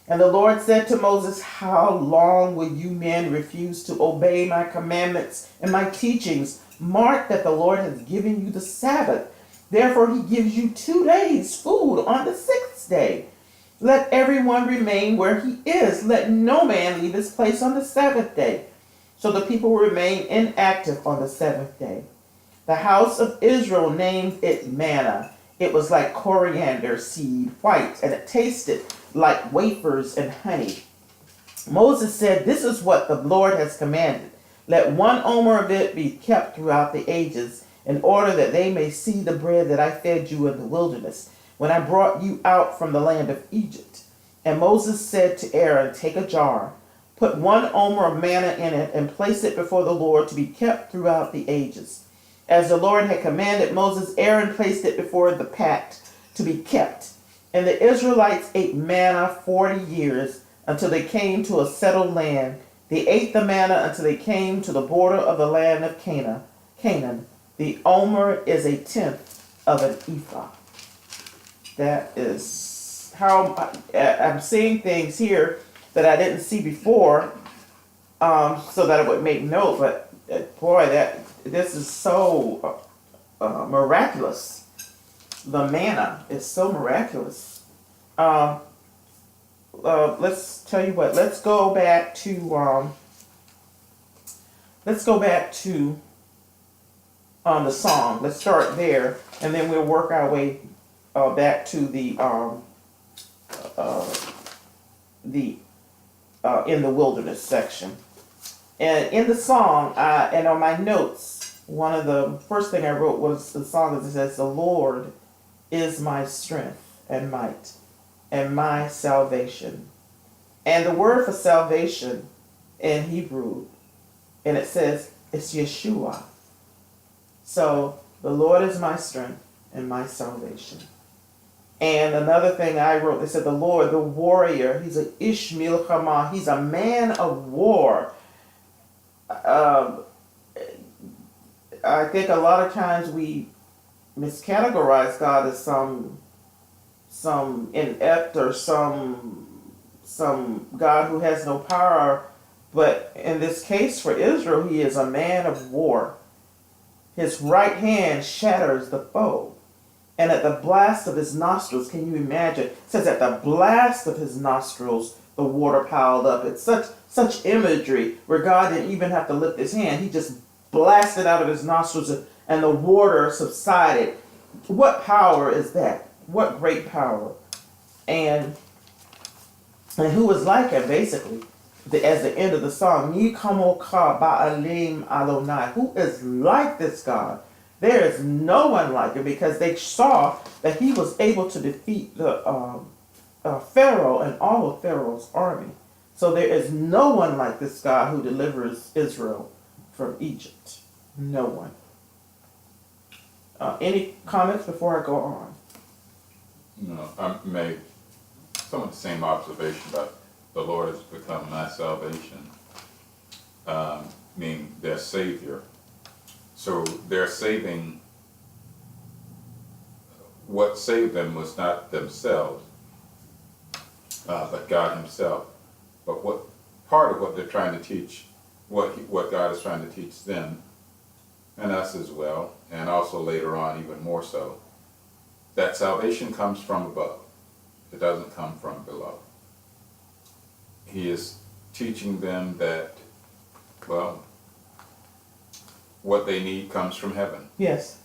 And the Lord said to Moses, how long will you men refuse to obey my commandments and my teachings? Mark that the Lord has given you the Sabbath. Therefore he gives you 2 days' food on the 6th day. Let everyone remain where he is. Let no man leave his place on the 7th day. So the people remained inactive on the 7th day. The house of Israel named it manna. It was like coriander seed, white, and it tasted like wafers and honey. Moses said, this is what the Lord has commanded. Let 1 omer of it be kept throughout the ages, in order that they may see the bread that I fed you in the wilderness, when I brought you out from the land of Egypt. And Moses said to Aaron, take a jar, put 1 omer of manna in it, and place it before the Lord to be kept throughout the ages. As the Lord had commanded Moses, Aaron placed it before the pact to be kept. And the Israelites ate manna 40 years, until they came to a settled land. They ate the manna until they came to the border of the land of Canaan. The omer is 1/10 of an ephah. That is how I'm seeing things here that I didn't see before, so that I would make note. But boy, this is so miraculous. The manna is so miraculous. Let's tell you what. Let's go back to the song. Let's start there, and then we'll work our way back to the in the wilderness section. And in the song, and on my notes, one of the first thing I wrote was the song that says, the Lord is my strength and might and my salvation. And the word for salvation in Hebrew, and it says it's Yeshua. So the Lord is my strength and my salvation. And another thing I wrote, they said the Lord, the warrior, he's an Ish Milchama, he's a man of war. I think a lot of times we miscategorize God as some inept or some God who has no power. But in this case for Israel, he is a man of war. His right hand shatters the foe. And at the blast of his nostrils, can you imagine? It says at the blast of his nostrils, the water piled up. It's such imagery where God didn't even have to lift his hand. He just blasted out of his nostrils and the water subsided. What power is that? What great power. And who is like him, basically, as the end of the song, Ni kamoka ba'alim Adonai. Who is like this God? There is no one like him, because they saw that he was able to defeat the Pharaoh and all of Pharaoh's army. So there is no one like this God who delivers Israel from Egypt. No one. Any comments before I go on? No, I made some of the same observation about the Lord has become my salvation, meaning their Savior. So they're saving, what saved them was not themselves, but God Himself. But what part of what they're trying to teach, what God is trying to teach them, and us as well, and also later on even more so, that salvation comes from above. It doesn't come from below. He is teaching them that, well, what they need comes from heaven. Yes.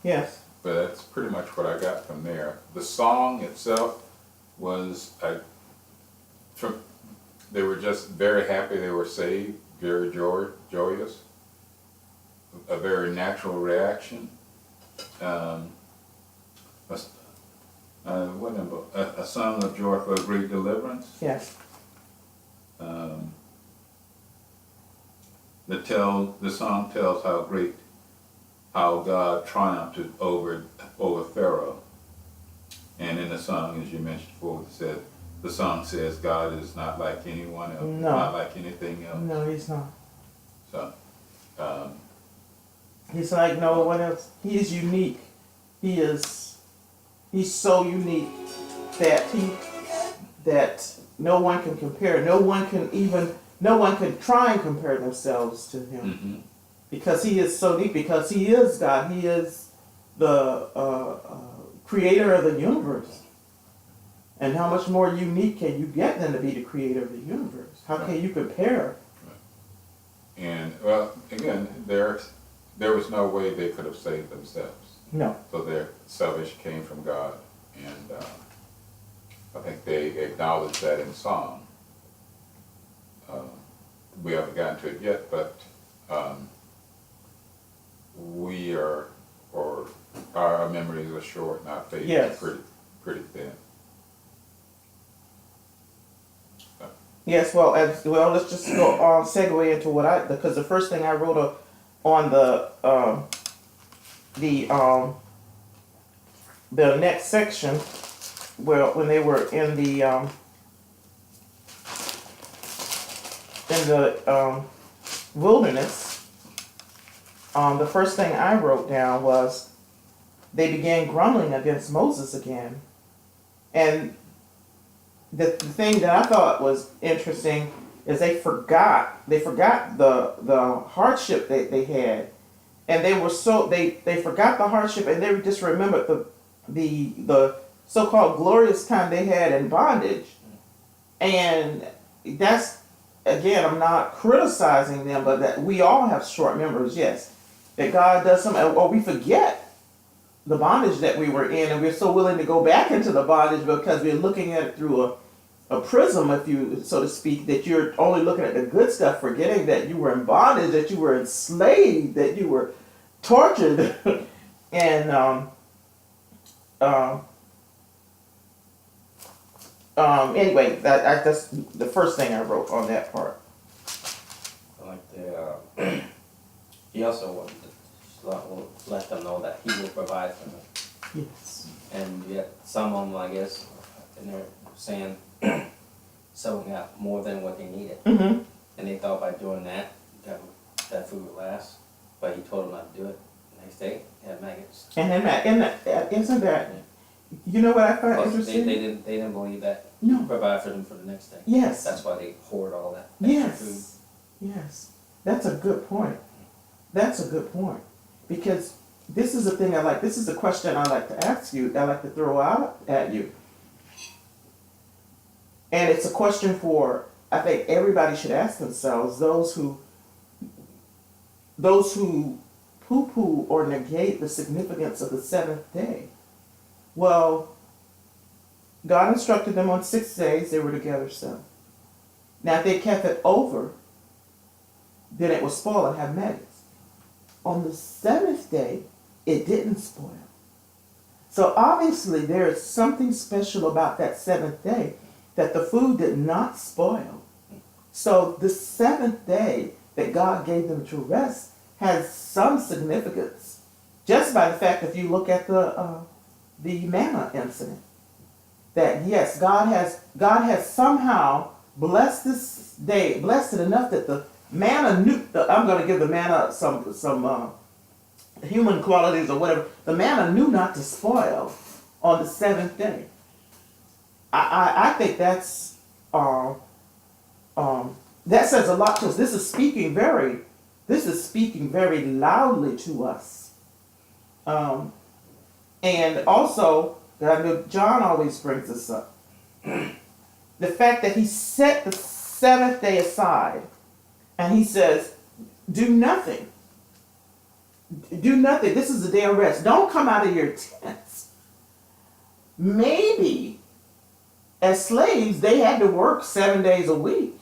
Yes. But that's pretty much what I got from there. The song itself was, they were just very happy they were saved, very joyous, a very natural reaction. A song of joy for a great deliverance. Yes. The song tells how God triumphed over Pharaoh. And in the song, as you mentioned before, the song says God is not like anyone else, No. not like anything else. No, He's not. So, He's like no one else. He is unique. He's so unique that no one can compare. No one can try and compare themselves to Him. mm-hmm. Because He is so unique, because He is God. He is the creator of the universe. And how much more unique can you get than to be the creator of the universe? How can you compare? And, well, again, there was no way they could have saved themselves. No. So their salvation came from God. And I think they acknowledge that in song. We haven't gotten to it yet, but we are, or our memories are short and our faith Yes. is pretty thin. Yes, let's just go segue into because the first thing I wrote on the next section, when they were in the wilderness, the first thing I wrote down was they began grumbling against Moses again, and the thing that I thought was interesting is they forgot the hardship that they had, and they forgot the hardship, and they just remembered the so-called glorious time they had in bondage. And that's, again, I'm not criticizing them, but that we all have short memories. Yes, that God does something, or we forget the bondage that we were in, and we're so willing to go back into the bondage because we're looking at it through a prism, if you so to speak, that you're only looking at the good stuff, forgetting that you were in bondage, that you were enslaved, that you were tortured. And anyway, that's the first thing I wrote on that part. Like he also wanted to let them know that He will provide for them. Yes. And yet some of them, I guess, and they're saying someone got more than what they needed. Mm-hmm. And they thought by doing that food would last. But He told them not to do it. The next day, they had maggots. And then isn't that, you know what I find Plus, interesting? they didn't believe that No. He provide for them for the next day. Yes. That's why they hoard all that extra food. Yes. Yes. That's a good point. That's a good point. Because this is the thing this is the question I like to ask you, I like to throw out at you. And it's a question for, I think everybody should ask themselves, those who poo-poo or negate the significance of the seventh day. Well, God instructed them on 6 days, they were together 7. Now, if they kept it over, then it would spoil and have maggots. On the 7th day, it didn't spoil. So obviously there is something special about that 7th day, that the food did not spoil. So the 7th day that God gave them to rest has some significance, just by the fact if you look at the manna incident, that yes, God has somehow blessed this day, blessed it enough that the manna knew. I'm going to give the manna some human qualities or whatever. The manna knew not to spoil on the seventh day. I think that's that says a lot to us. This is speaking very loudly to us. And also, I know John always brings this up. The fact that he set the seventh day aside and he says, do nothing. Do nothing. This is a day of rest. Don't come out of your tents. Maybe as slaves, they had to work 7 days a week.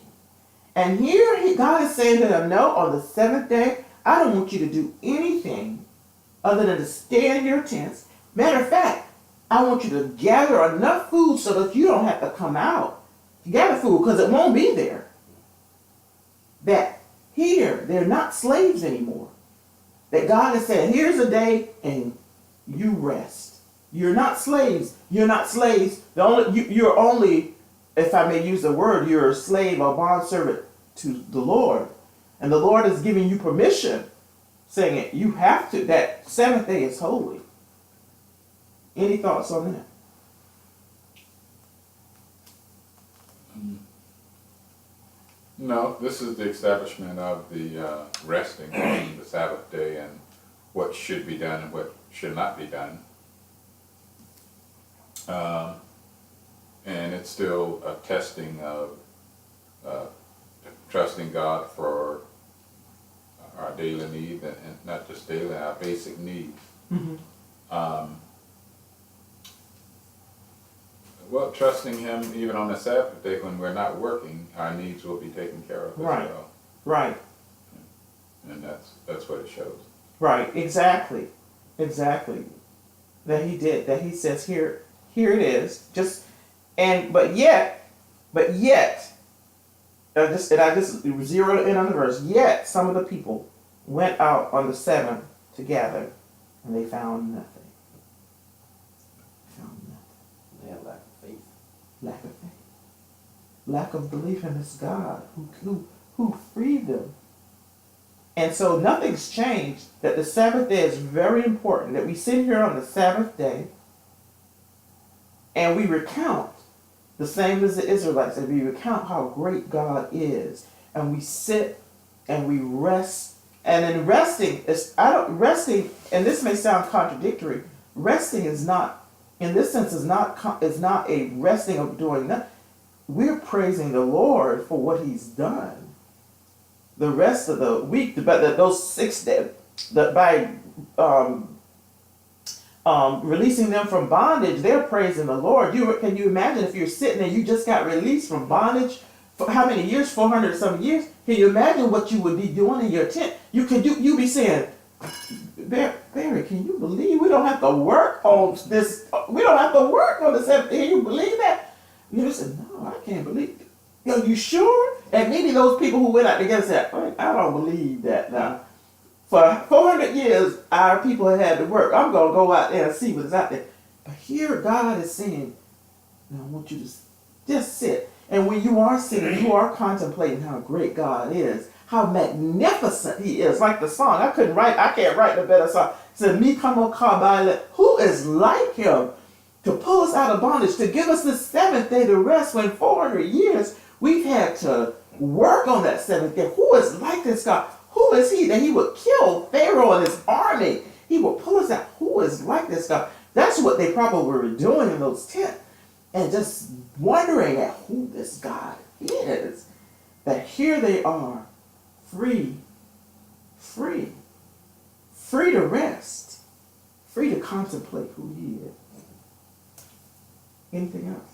And here God is saying to them, no, on the seventh day, I don't want you to do anything other than to stay in your tents. Matter of fact, I want you to gather enough food so that you don't have to come out to gather food because it won't be there. That here, they're not slaves anymore. That God is saying, here's a day and you rest. You're not slaves. You're not slaves. You're only, if I may use the word, you're a slave or bondservant to the Lord. And the Lord is giving you permission, saying it, you have to, that seventh day is holy. Any thoughts on that? No, this is the establishment of the resting on the Sabbath day and what should be done and what should not be done. And it's still a testing of trusting God for our daily needs and not just daily, our basic needs. Mm-hmm. Well, trusting Him even on the Sabbath day when we're not working, our needs will be taken care of as well. Right. And that's what it shows. Right. Exactly. That He did. That He says here it is. But yet, I just zeroed in on the verse. Yet some of the people went out on the seventh to gather, and they found nothing. They have lack of faith. Lack of faith. Lack of belief in this God who freed them. And so nothing's changed. That the Sabbath day is very important. That we sit here on the Sabbath day and we recount the same as the Israelites, and we recount how great God is. And we sit and we rest. And in resting, and this may sound contradictory, resting is not, in this sense, is not a resting of doing nothing. We're praising the Lord for what He's done. The rest of the week, but those 6 days, by releasing them from bondage, they're praising the Lord. Can you imagine if you're sitting there, you just got released from bondage for how many years? 400 some years. Can you imagine what you would be doing in your tent? You'd be saying, Barry, can you believe we don't have to work on this? We don't have to work on this. Can you believe that? You just said, no, I can't believe it. Are you sure? And maybe those people who went out together said, I don't believe that now. For 400 years, our people had to work. I'm going to go out there and see what's out there. But here God is saying, no, I want you to just sit. And when you are sitting, you are contemplating how great God is, how magnificent He is. Like the song, I can't write a better song. It said, Mi kamo kabale, who is like Him to pull us out of bondage, to give us this seventh day to rest when 400 years we've had to work on that seventh day. Who is like this God? Who is He that He would kill Pharaoh and his army? He would pull us out. Who is like this God? That's what they probably were doing in those tents. And just wondering at who this God is. That here they are, free to rest, free to contemplate who He is. Anything else?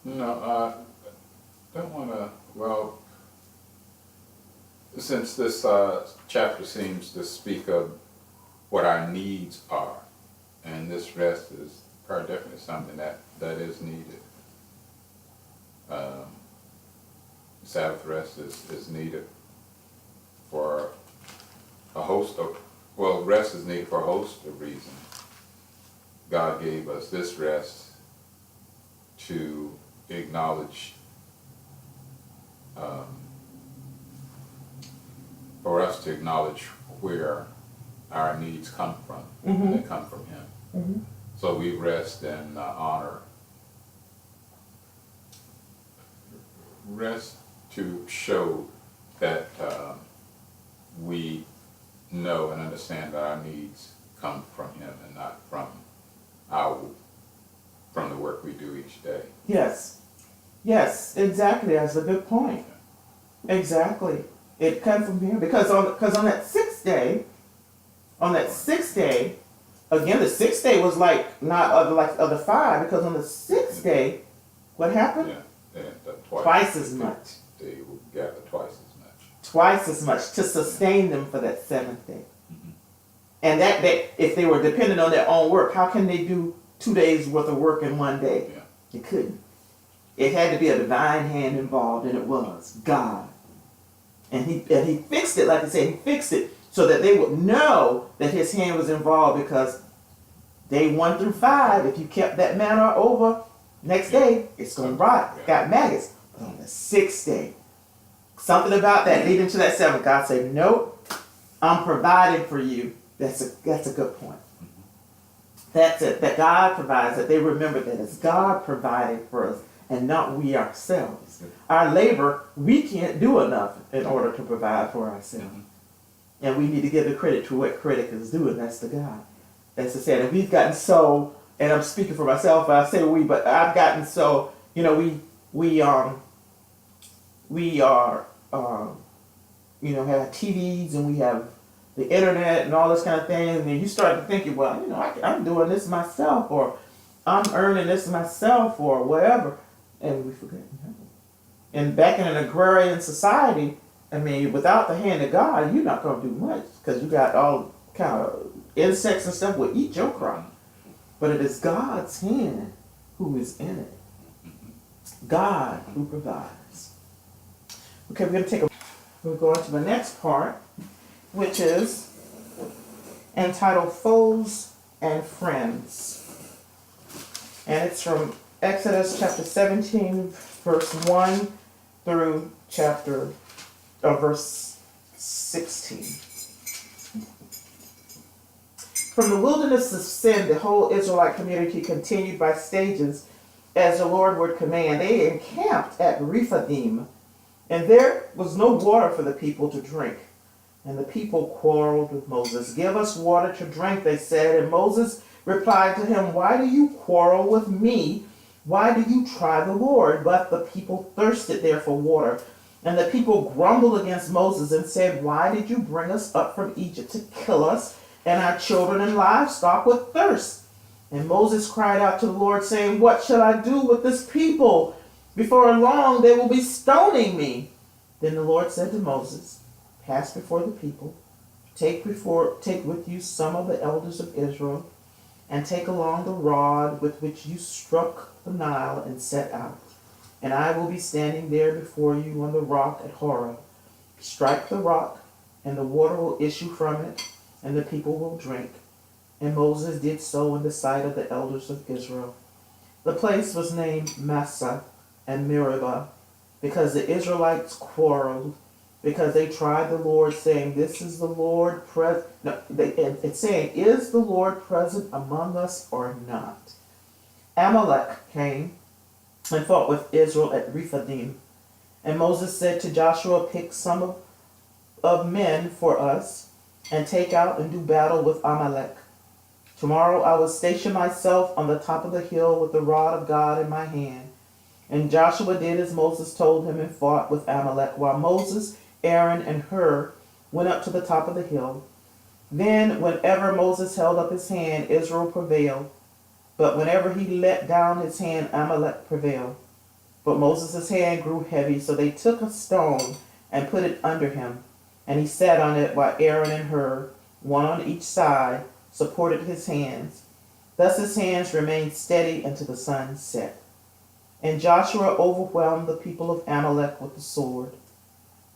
No, don't want to, well, since this chapter seems to speak of what our needs are, and this rest is definitely something that is needed. Sabbath rest is needed for a host of, well, rest is needed for a host of reasons. God gave us this rest to acknowledge, for us to acknowledge where our needs come from. Mhm. They come from Him. Mhm. So we rest and honor. Rest to show that we know and understand that our needs come from Him and not from the work we do each day. Yes. Yes, exactly. That's a good point. Exactly. It comes from here because on that sixth day, again, the sixth day was like not of the five, because on the sixth day, what happened? Yeah, and Twice as much. They will gather twice as much. Twice as much to sustain them for that seventh day. And that if they were dependent on their own work, how can they do 2 days worth of work in one day? Yeah. They couldn't. It had to be a divine hand involved, and it was God. And he fixed it, like I said, he fixed it so that they would know that his hand was involved, because day 1 through 5, if you kept that manna over, next day, it's going to rot. It got maggots. But on the sixth day, something about that leading to that seventh, God said, nope, I'm providing for you. That's a good point. That's it, that God provides, that they remember that it's God providing for us and not we ourselves. Our labor, we can't do enough in order to provide for ourselves. And we need to give the credit to what credit is due, and that's to God. That's to say that we've gotten so, and I'm speaking for myself, I say we, but I've gotten so, we are, have TVs, and we have the internet and all this kind of thing, and then you start to thinking, well, I'm doing this myself, or I'm earning this myself, or whatever, and we forget. And back in an agrarian society, without the hand of God, you're not going to do much, because you got all kind of insects and stuff will eat your crop. But it is God's hand who is in it. God who provides. Okay, we're going to the next part, which is entitled Foes and Friends. And it's from Exodus chapter 17, verse 1 through verse 16. From the wilderness of sin, the whole Israelite community continued by stages as the Lord would command. They encamped at Rephidim, and there was no water for the people to drink. And the people quarreled with Moses. Give us water to drink, they said. And Moses replied to him, why do you quarrel with me? Why do you try the Lord? But the people thirsted there for water. And the people grumbled against Moses and said, why did you bring us up from Egypt to kill us and our children and livestock with thirst? And Moses cried out to the Lord, saying, what shall I do with this people? Before long they will be stoning me. Then the Lord said to Moses, pass before the people, take with you some of the elders of Israel, and take along the rod with which you struck the Nile and set out. And I will be standing there before you on the rock at Horeb. Strike the rock, and the water will issue from it, and the people will drink. And Moses did so in the sight of the elders of Israel. The place was named Massah and Meribah, because the Israelites quarreled, because they tried the Lord, saying, this is the Lord present. No, it's saying, is the Lord present among us or not? Amalek came and fought with Israel at Rephidim. And Moses said to Joshua, pick some of men for us, and take out and do battle with Amalek. Tomorrow I will station myself on the top of the hill with the rod of God in my hand. And Joshua did as Moses told him and fought with Amalek, while Moses, Aaron, and Hur went up to the top of the hill. Then whenever Moses held up his hand, Israel prevailed. But whenever he let down his hand, Amalek prevailed. But Moses' hand grew heavy, so they took a stone and put it under him. And he sat on it, while Aaron and Hur, one on each side, supported his hands. Thus his hands remained steady until the sun set. And Joshua overwhelmed the people of Amalek with the sword.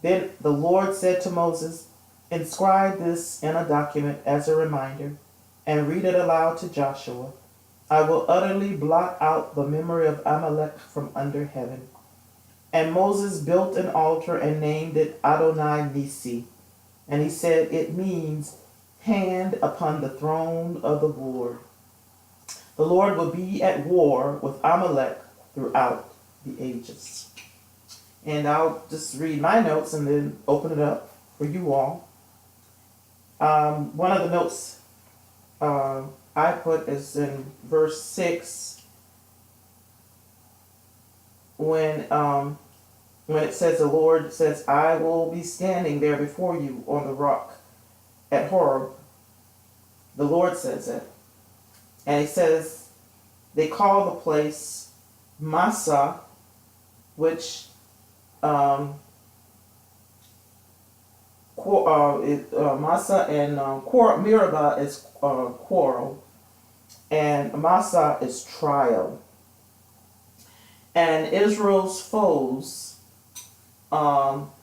Then the Lord said to Moses, inscribe this in a document as a reminder, and read it aloud to Joshua. I will utterly blot out the memory of Amalek from under heaven. And Moses built an altar and named it Adonai Nisi. And he said, it means hand upon the throne of the Lord. The Lord will be at war with Amalek throughout the ages. And I'll just read my notes and then open it up for you all. One of the notes I put is in verse 6 when it says the Lord says, I will be standing there before you on the rock at Horeb. The Lord says it. And he says they call the place Massa, which Massa and Meribah is quarrel, and Massa is trial. And Israel's foes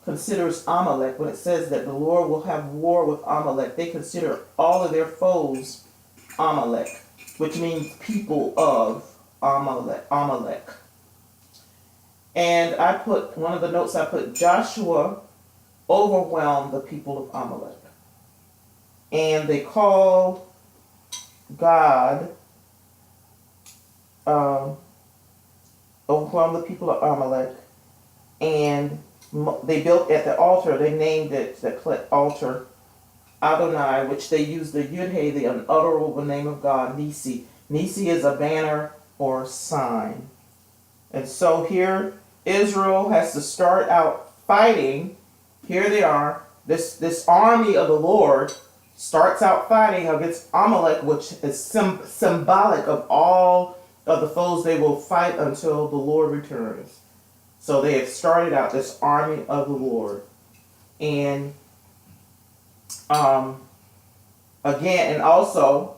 considers Amalek, when it says that the Lord will have war with Amalek, they consider all of their foes Amalek, which means people of Amalek. And I put, one of the notes I put, Joshua overwhelmed the people of Amalek. And they called God, overwhelmed the people of Amalek, and they built at the altar, they named it, the altar, Adonai, which they used the Yud-Hey, the unutterable name of God, Nisi. Nisi is a banner or sign. And so here, Israel has to start out fighting. Here they are. This army of the Lord starts out fighting against Amalek, which is symbolic of all of the foes they will fight until the Lord returns. So they have started out this army of the Lord. And again, and also,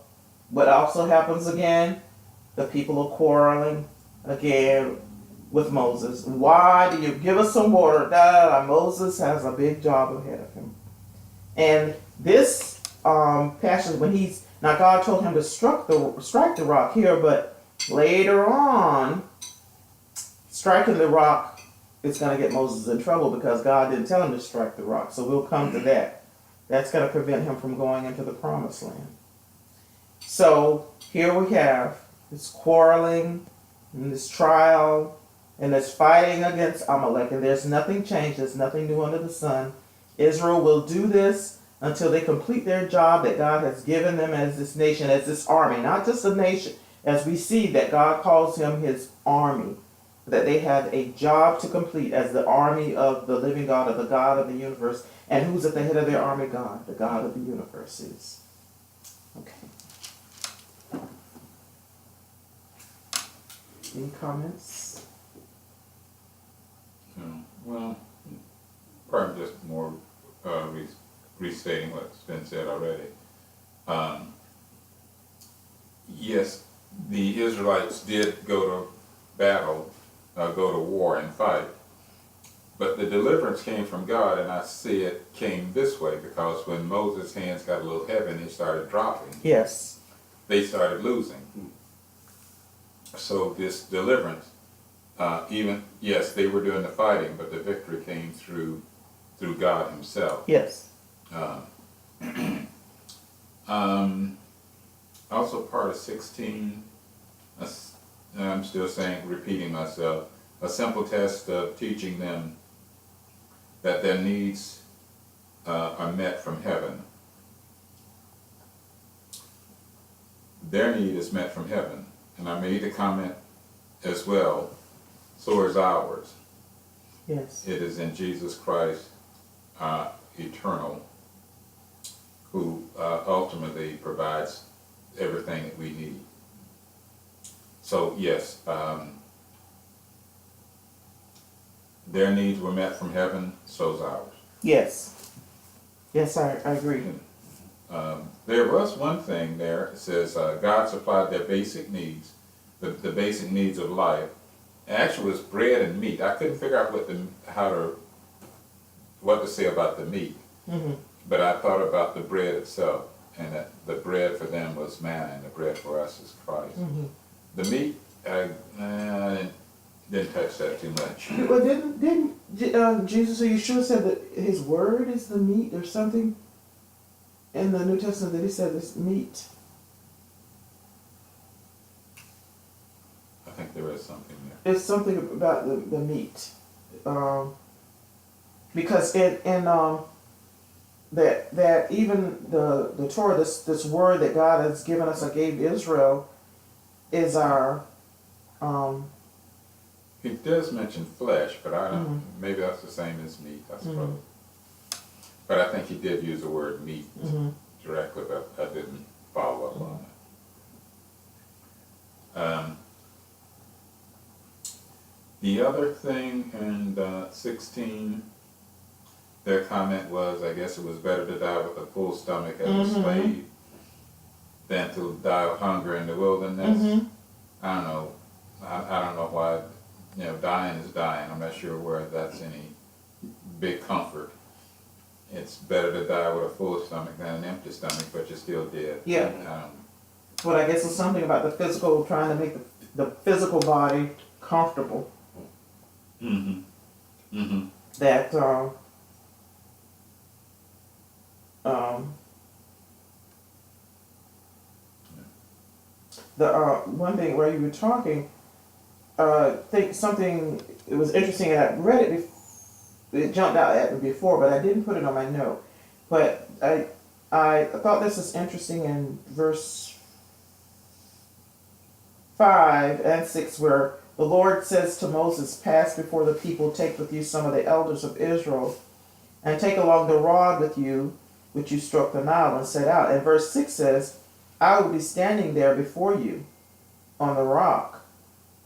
what also happens again, the people are quarreling again with Moses. Why do you give us some water? Moses has a big job ahead of him. And this passage, when now God told him to strike the rock here, but later on, striking the rock is going to get Moses in trouble because God didn't tell him to strike the rock. So we'll come to that. That's going to prevent him from going into the promised land. So here we have this quarreling and this trial and this fighting against Amalek, and there's nothing changed. There's nothing new under the sun. Israel will do this until they complete their job that God has given them as this nation, as this army, not just a nation, as we see that God calls him his army, that they have a job to complete as the army of the living God, of the God of the universe. And who's at the head of their army? God, the God of the universe is. Okay. Any comments? Well, probably just more restating what's been said already. Yes, the Israelites did go to battle, go to war and fight, but the deliverance came from God, and I see it came this way because when Moses' hands got a little heavy and he started dropping, yes, they started losing. So this deliverance, yes, they were doing the fighting, but the victory came through God himself. yes. Also part of 16, I'm still repeating myself, a simple test of teaching them that their needs are met from heaven. Their need is met from heaven. And I made the comment as well, so is ours. Yes. It is in Jesus Christ, eternal, who ultimately provides everything that we need. So yes, their needs were met from heaven, so's ours. Yes. Yes, I agree. There was one thing there. It says God supplied their basic needs, the basic needs of life, Actually, it was bread and meat. I couldn't figure out what to say about the meat, but I thought about the bread itself, and that the bread for them was manna, and the bread for us is Christ. The meat, I didn't touch that too much. But didn't Jesus or Yeshua said that his word is the meat or something in the New Testament that he said it's meat? I think there is something there. It's something about the meat. Because that even the Torah, this word that God has given us or gave Israel is our He does mention flesh, but I don't. Maybe that's the same as meat, I suppose. But I think he did use the word meat directly, but I didn't follow up on it. The other thing in 16, their comment was, I guess it was better to die with a full stomach as a slave than to die of hunger in the wilderness. I don't know. I don't know why. Dying is dying. I'm not sure where that's any big comfort. It's better to die with a full stomach than an empty stomach, but you're still dead. Yeah. But I guess it's something about the physical, trying to make the physical body comfortable. That the one thing where you were talking, think something, it was interesting, and I read it it jumped out at me before, but I didn't put it on my note. But I thought this is interesting in verse 5 and 6, where the Lord says to Moses, "Pass before the people, take with you some of the elders of Israel, and take along the rod with you, which you struck the Nile and set out." And verse 6 says, "I will be standing there before you on the rock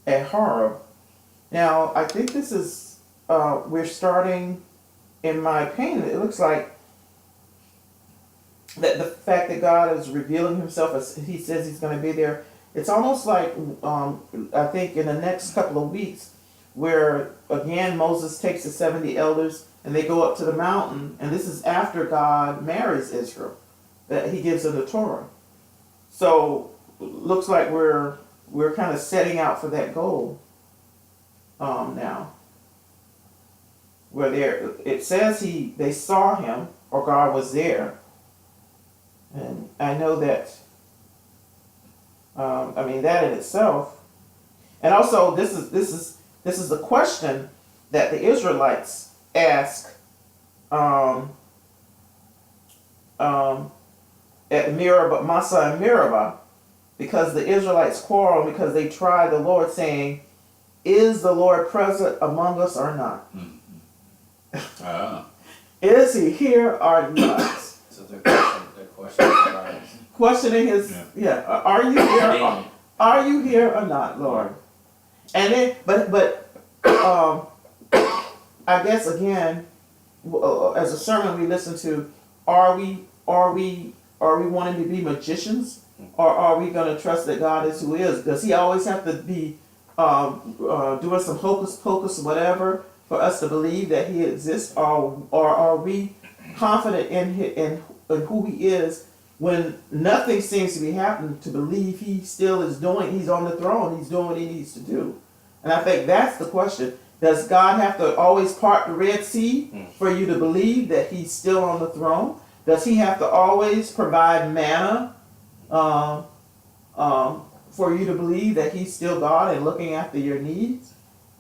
at Horeb." Now, I think this is, we're starting, in my opinion, it looks like that the fact that God is revealing himself as he says he's going to be there, it's almost like, I think in the next couple of weeks, where again Moses takes the 70 elders and they go up to the mountain, and this is after God marries Israel, that he gives them the Torah. So looks like we're kind of setting out for that goal now, where it says they saw him, or God was there, and I know that. I mean, that in itself, and also this is the question that the Israelites ask at Massa and Meribah, because the Israelites quarrel because they try the Lord, saying, "Is the Lord present among us or not? Is he here or not?" So their question Questioning his, are you here? Are you here or not, Lord? And then, but I guess again, as a sermon we listen to, are we wanting to be magicians, or are we going to trust that God is who he is? Does he always have to be doing some hocus pocus, whatever, for us to believe that he exists, or are we confident in who he is, when nothing seems to be happening, to believe he's on the throne, he's doing what he needs to do? And I think that's the question. Does God have to always part the Red Sea for you to believe that he's still on the throne? Does he have to always provide manna for you to believe that he's still God and looking after your needs?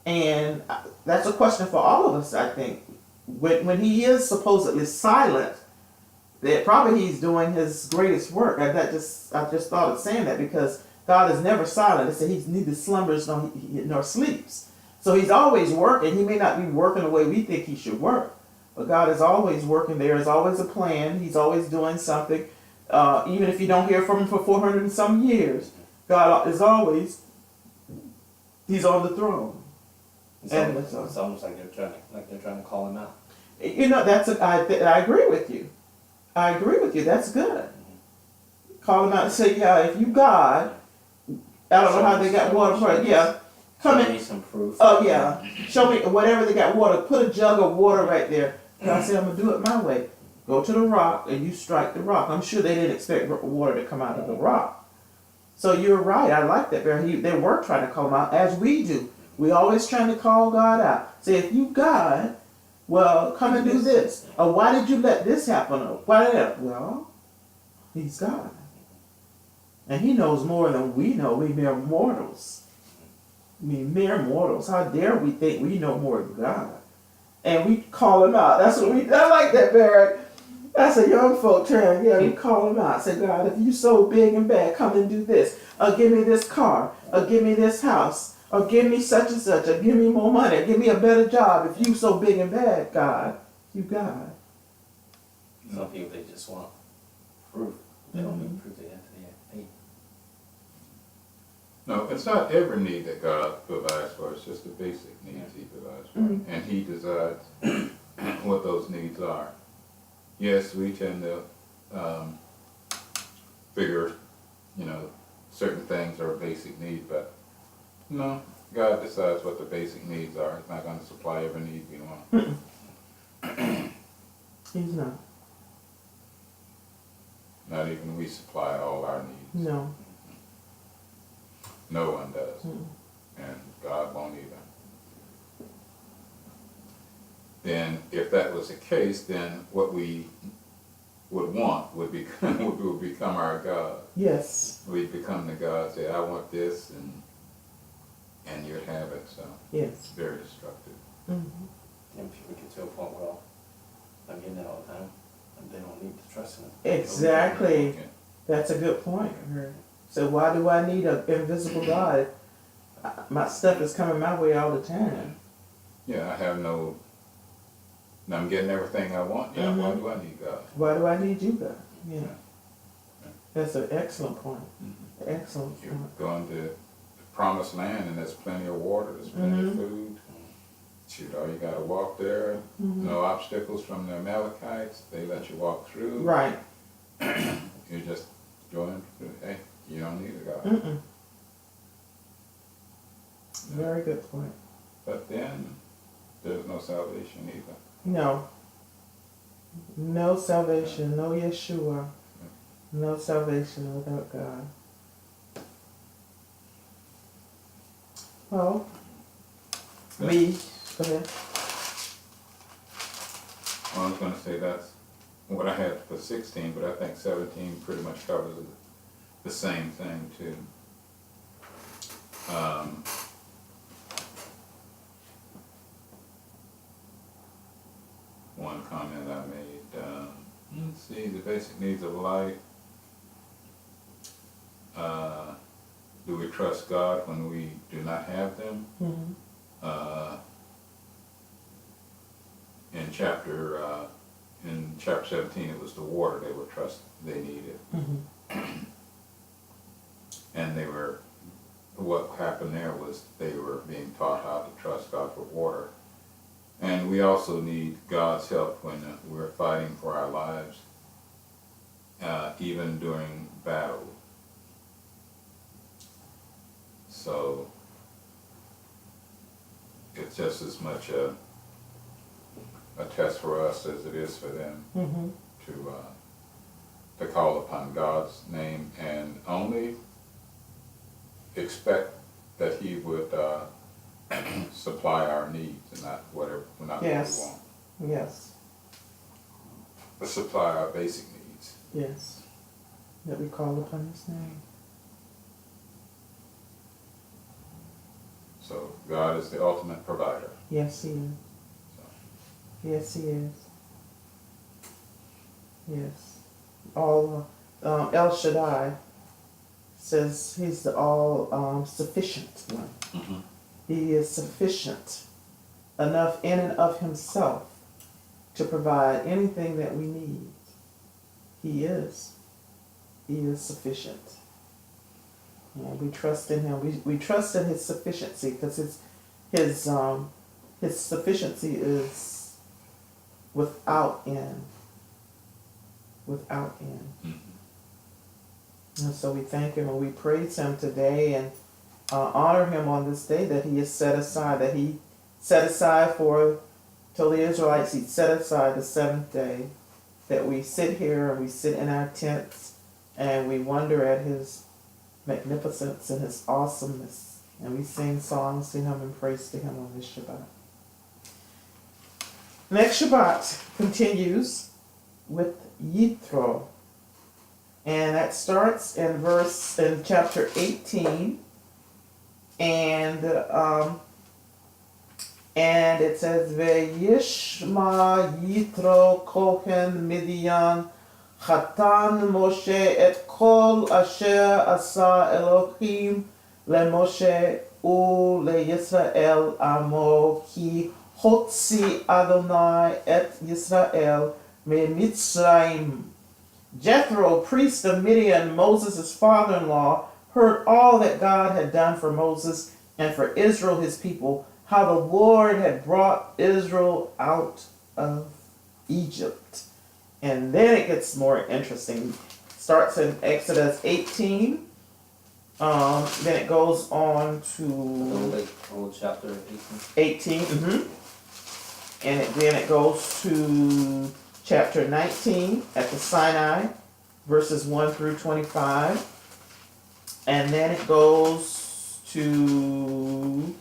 And that's a question for all of us, I think. When he is supposedly silent, that probably he's doing his greatest work. I just thought of saying that, because God is never silent. It said he neither slumbers nor sleeps. So he's always working. He may not be working the way we think he should work, but God is always working. There is always a plan. He's always doing something. Even if you don't hear from him for 400 and some years, God is always, he's on the throne. It's almost like they're trying to call him out. I agree with you. I agree with you. That's good. Call him out and say, if you God, I don't know how they got water for it. Yeah. Come Give in. me some proof. Oh yeah, show me whatever they got. Water. Put a jug of water right there. God said, I'm gonna do it my way. Go to the rock and you strike the rock. I'm sure they didn't expect water to come out of the rock. So you're right. I like that. They were trying to call him out, as we do. We always trying to call God out. Say, if you God, well, come and do this. Or why did you let this happen? Or why did that? Well, He's God, and He knows more than we know. We mere mortals. Mere mortals. How dare we think we know more than God? And we call Him out. That's what we. I like that, Barry. That's a young folk term. Yeah, we call Him out. Say, God, if you so big and bad, come and do this. Or give me this car. Or give me this house. Or give me such and such. Or give me more money. Or give me a better job. If you so big and bad, God, you God. Some people, they just want proof. They don't need proof. They have faith. No, it's not every need that God provides for. It's just the basic needs He provides for. Mhm. And He decides what those needs are. Yes, we tend to figure, certain things are a basic need, but no, God decides what the basic needs are. He's not going to supply every need we want. He's not. Not even we supply all our needs. No. No one does. Mm. And God won't either. Then if that was the case, then what we would want would become our God. Yes. We'd become the God, say, I want this, and you'd have it. So Yes. it's very destructive. Mm-hmm. And people get to a point, well, I'm getting that all the time, and they don't need to trust in it. Exactly. Yeah. That's a good point. So why do I need an invisible God? My stuff is coming my way all the time. Yeah, I'm getting everything I want. Yeah, why do I need God? Why do I need you, God? Yeah. Yeah. That's an excellent point. Mhm. Excellent You're point. going to the promised land, and there's plenty of water, there's plenty of Mhm. food. Shoot, all you got to walk there. Mhm. No obstacles from the Amalekites. They let you walk through. Right. You're just going through. Hey, you don't need a God. Mm-mm. Very good point. But then there's no salvation either. No. No salvation. No Yeshua. No salvation without God. Well, Yeah. me. Go ahead. Well, I was going to say that's what I had for 16, but I think 17 pretty much covers the same thing too. One comment I made, let's see, the basic needs of life. Do we trust God when we do not have them? Mm-hmm. In chapter 17, it was the water they needed. Mm-hmm. And what happened there was they were being taught how to trust God for water. And we also need God's help when we're fighting for our lives, even during battle. So it's just as much a test for us as it is for them Mm-hmm. to call upon God's name and only expect that He would supply our needs and not what we Yes. want, Yes. but supply our basic needs. Yes. That we call upon His name. So God is the ultimate provider. Yes, He is. So, Yes, He is. Yes. All El Shaddai says He's the all sufficient one. mhm. He is sufficient enough in and of Himself to provide anything that we need. He is. He is sufficient. And we trust in Him. We trust in His sufficiency because His sufficiency is without end. Without end. Mhm. And so we thank Him and we praise Him today, honor him on this day that he has set aside, told the Israelites he'd set aside the seventh day, that we sit here and we sit in our tents and we wonder at his magnificence and his awesomeness, and we sing songs to him and praise to him on this Shabbat. Next Shabbat continues with Yitro, and that starts in chapter 18, and it says, Ve'yishma Yitro Kohen Midian Chatan Moshe et kol asher asa Elohim leMoshe u leYisrael amo ki hotzi Adonai et Yisrael me Mitzrayim. Jethro, priest of Midian, Moses' father-in-law, heard all that God had done for Moses and for Israel his people, how the Lord had brought Israel out of Egypt. And then it gets more interesting. Starts in Exodus 18. Then it goes on to Old chapter 18. 18. And then it goes to chapter 19 at the Sinai, verses 1 through 25. And then it goes to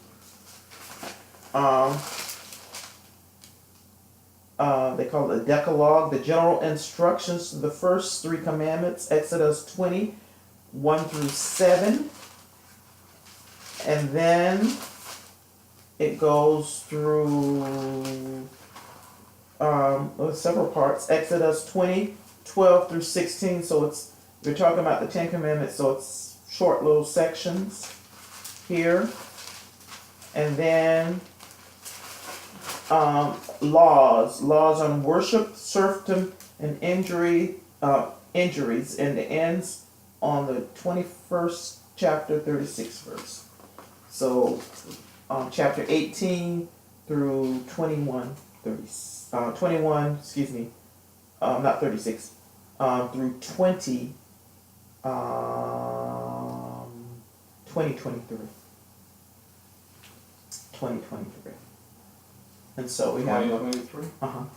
they call it the Decalogue, the general instructions to the first three commandments, Exodus 20, 1 through 7. And then it goes through several parts, Exodus 20, 12 through 16. So we're talking about the Ten Commandments, so it's short little sections here. And then laws on worship, serfdom, and injuries, and it ends on the 21st chapter, 36th verse. So chapter 18 through 21, not 36, through 2023. And so we have 2023?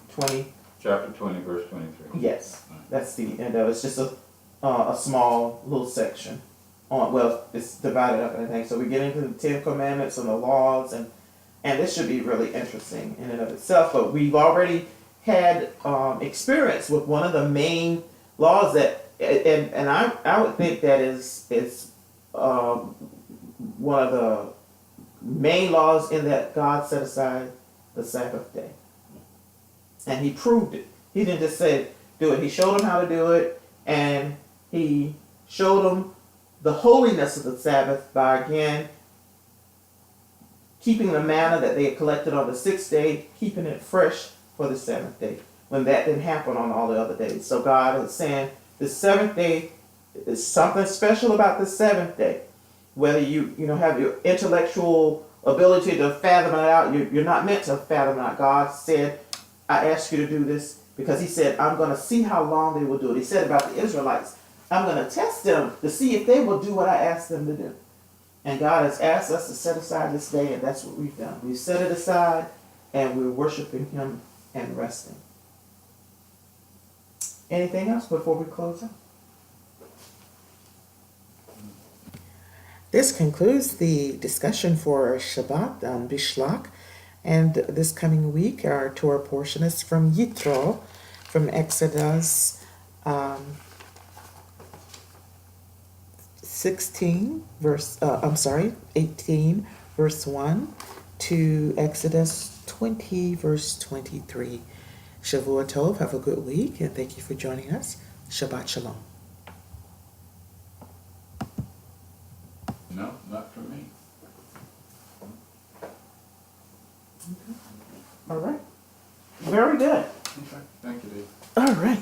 20. Chapter 20, verse 23. Yes, that's the end of it. It's just a small little section. It's divided up in a thing. So we get into the Ten Commandments and the laws, and this should be really interesting in and of itself. But we've already had experience with one of the main laws that, and I would think that is one of the main laws in that God set aside the Sabbath day. And he proved it. He didn't just say do it. He showed them how to do it, and he showed them the holiness of the Sabbath by, again, keeping the manna that they had collected on the sixth day, keeping it fresh for the seventh day, when that didn't happen on all the other days. So God is saying the seventh day is something special about the seventh day. Whether you have your intellectual ability to fathom it out, you're not meant to fathom it out. God said, I asked you to do this because he said, I'm going to see how long they will do it. He said about the Israelites, I'm going to test them to see if they will do what I asked them to do. And God has asked us to set aside this day, and that's what we've done. We've set it aside, and we're worshiping him and resting. Anything else before we close out? This concludes the discussion for Shabbat on Beshalach. And this coming week, our Torah portion is from Yitro, from Exodus 18, verse 1 to Exodus 20, verse 23. Shavua Tov, have a good week, and thank you for joining us. Shabbat Shalom. No, not for me. All right. Very good. Okay. Thank you, Dave. All right.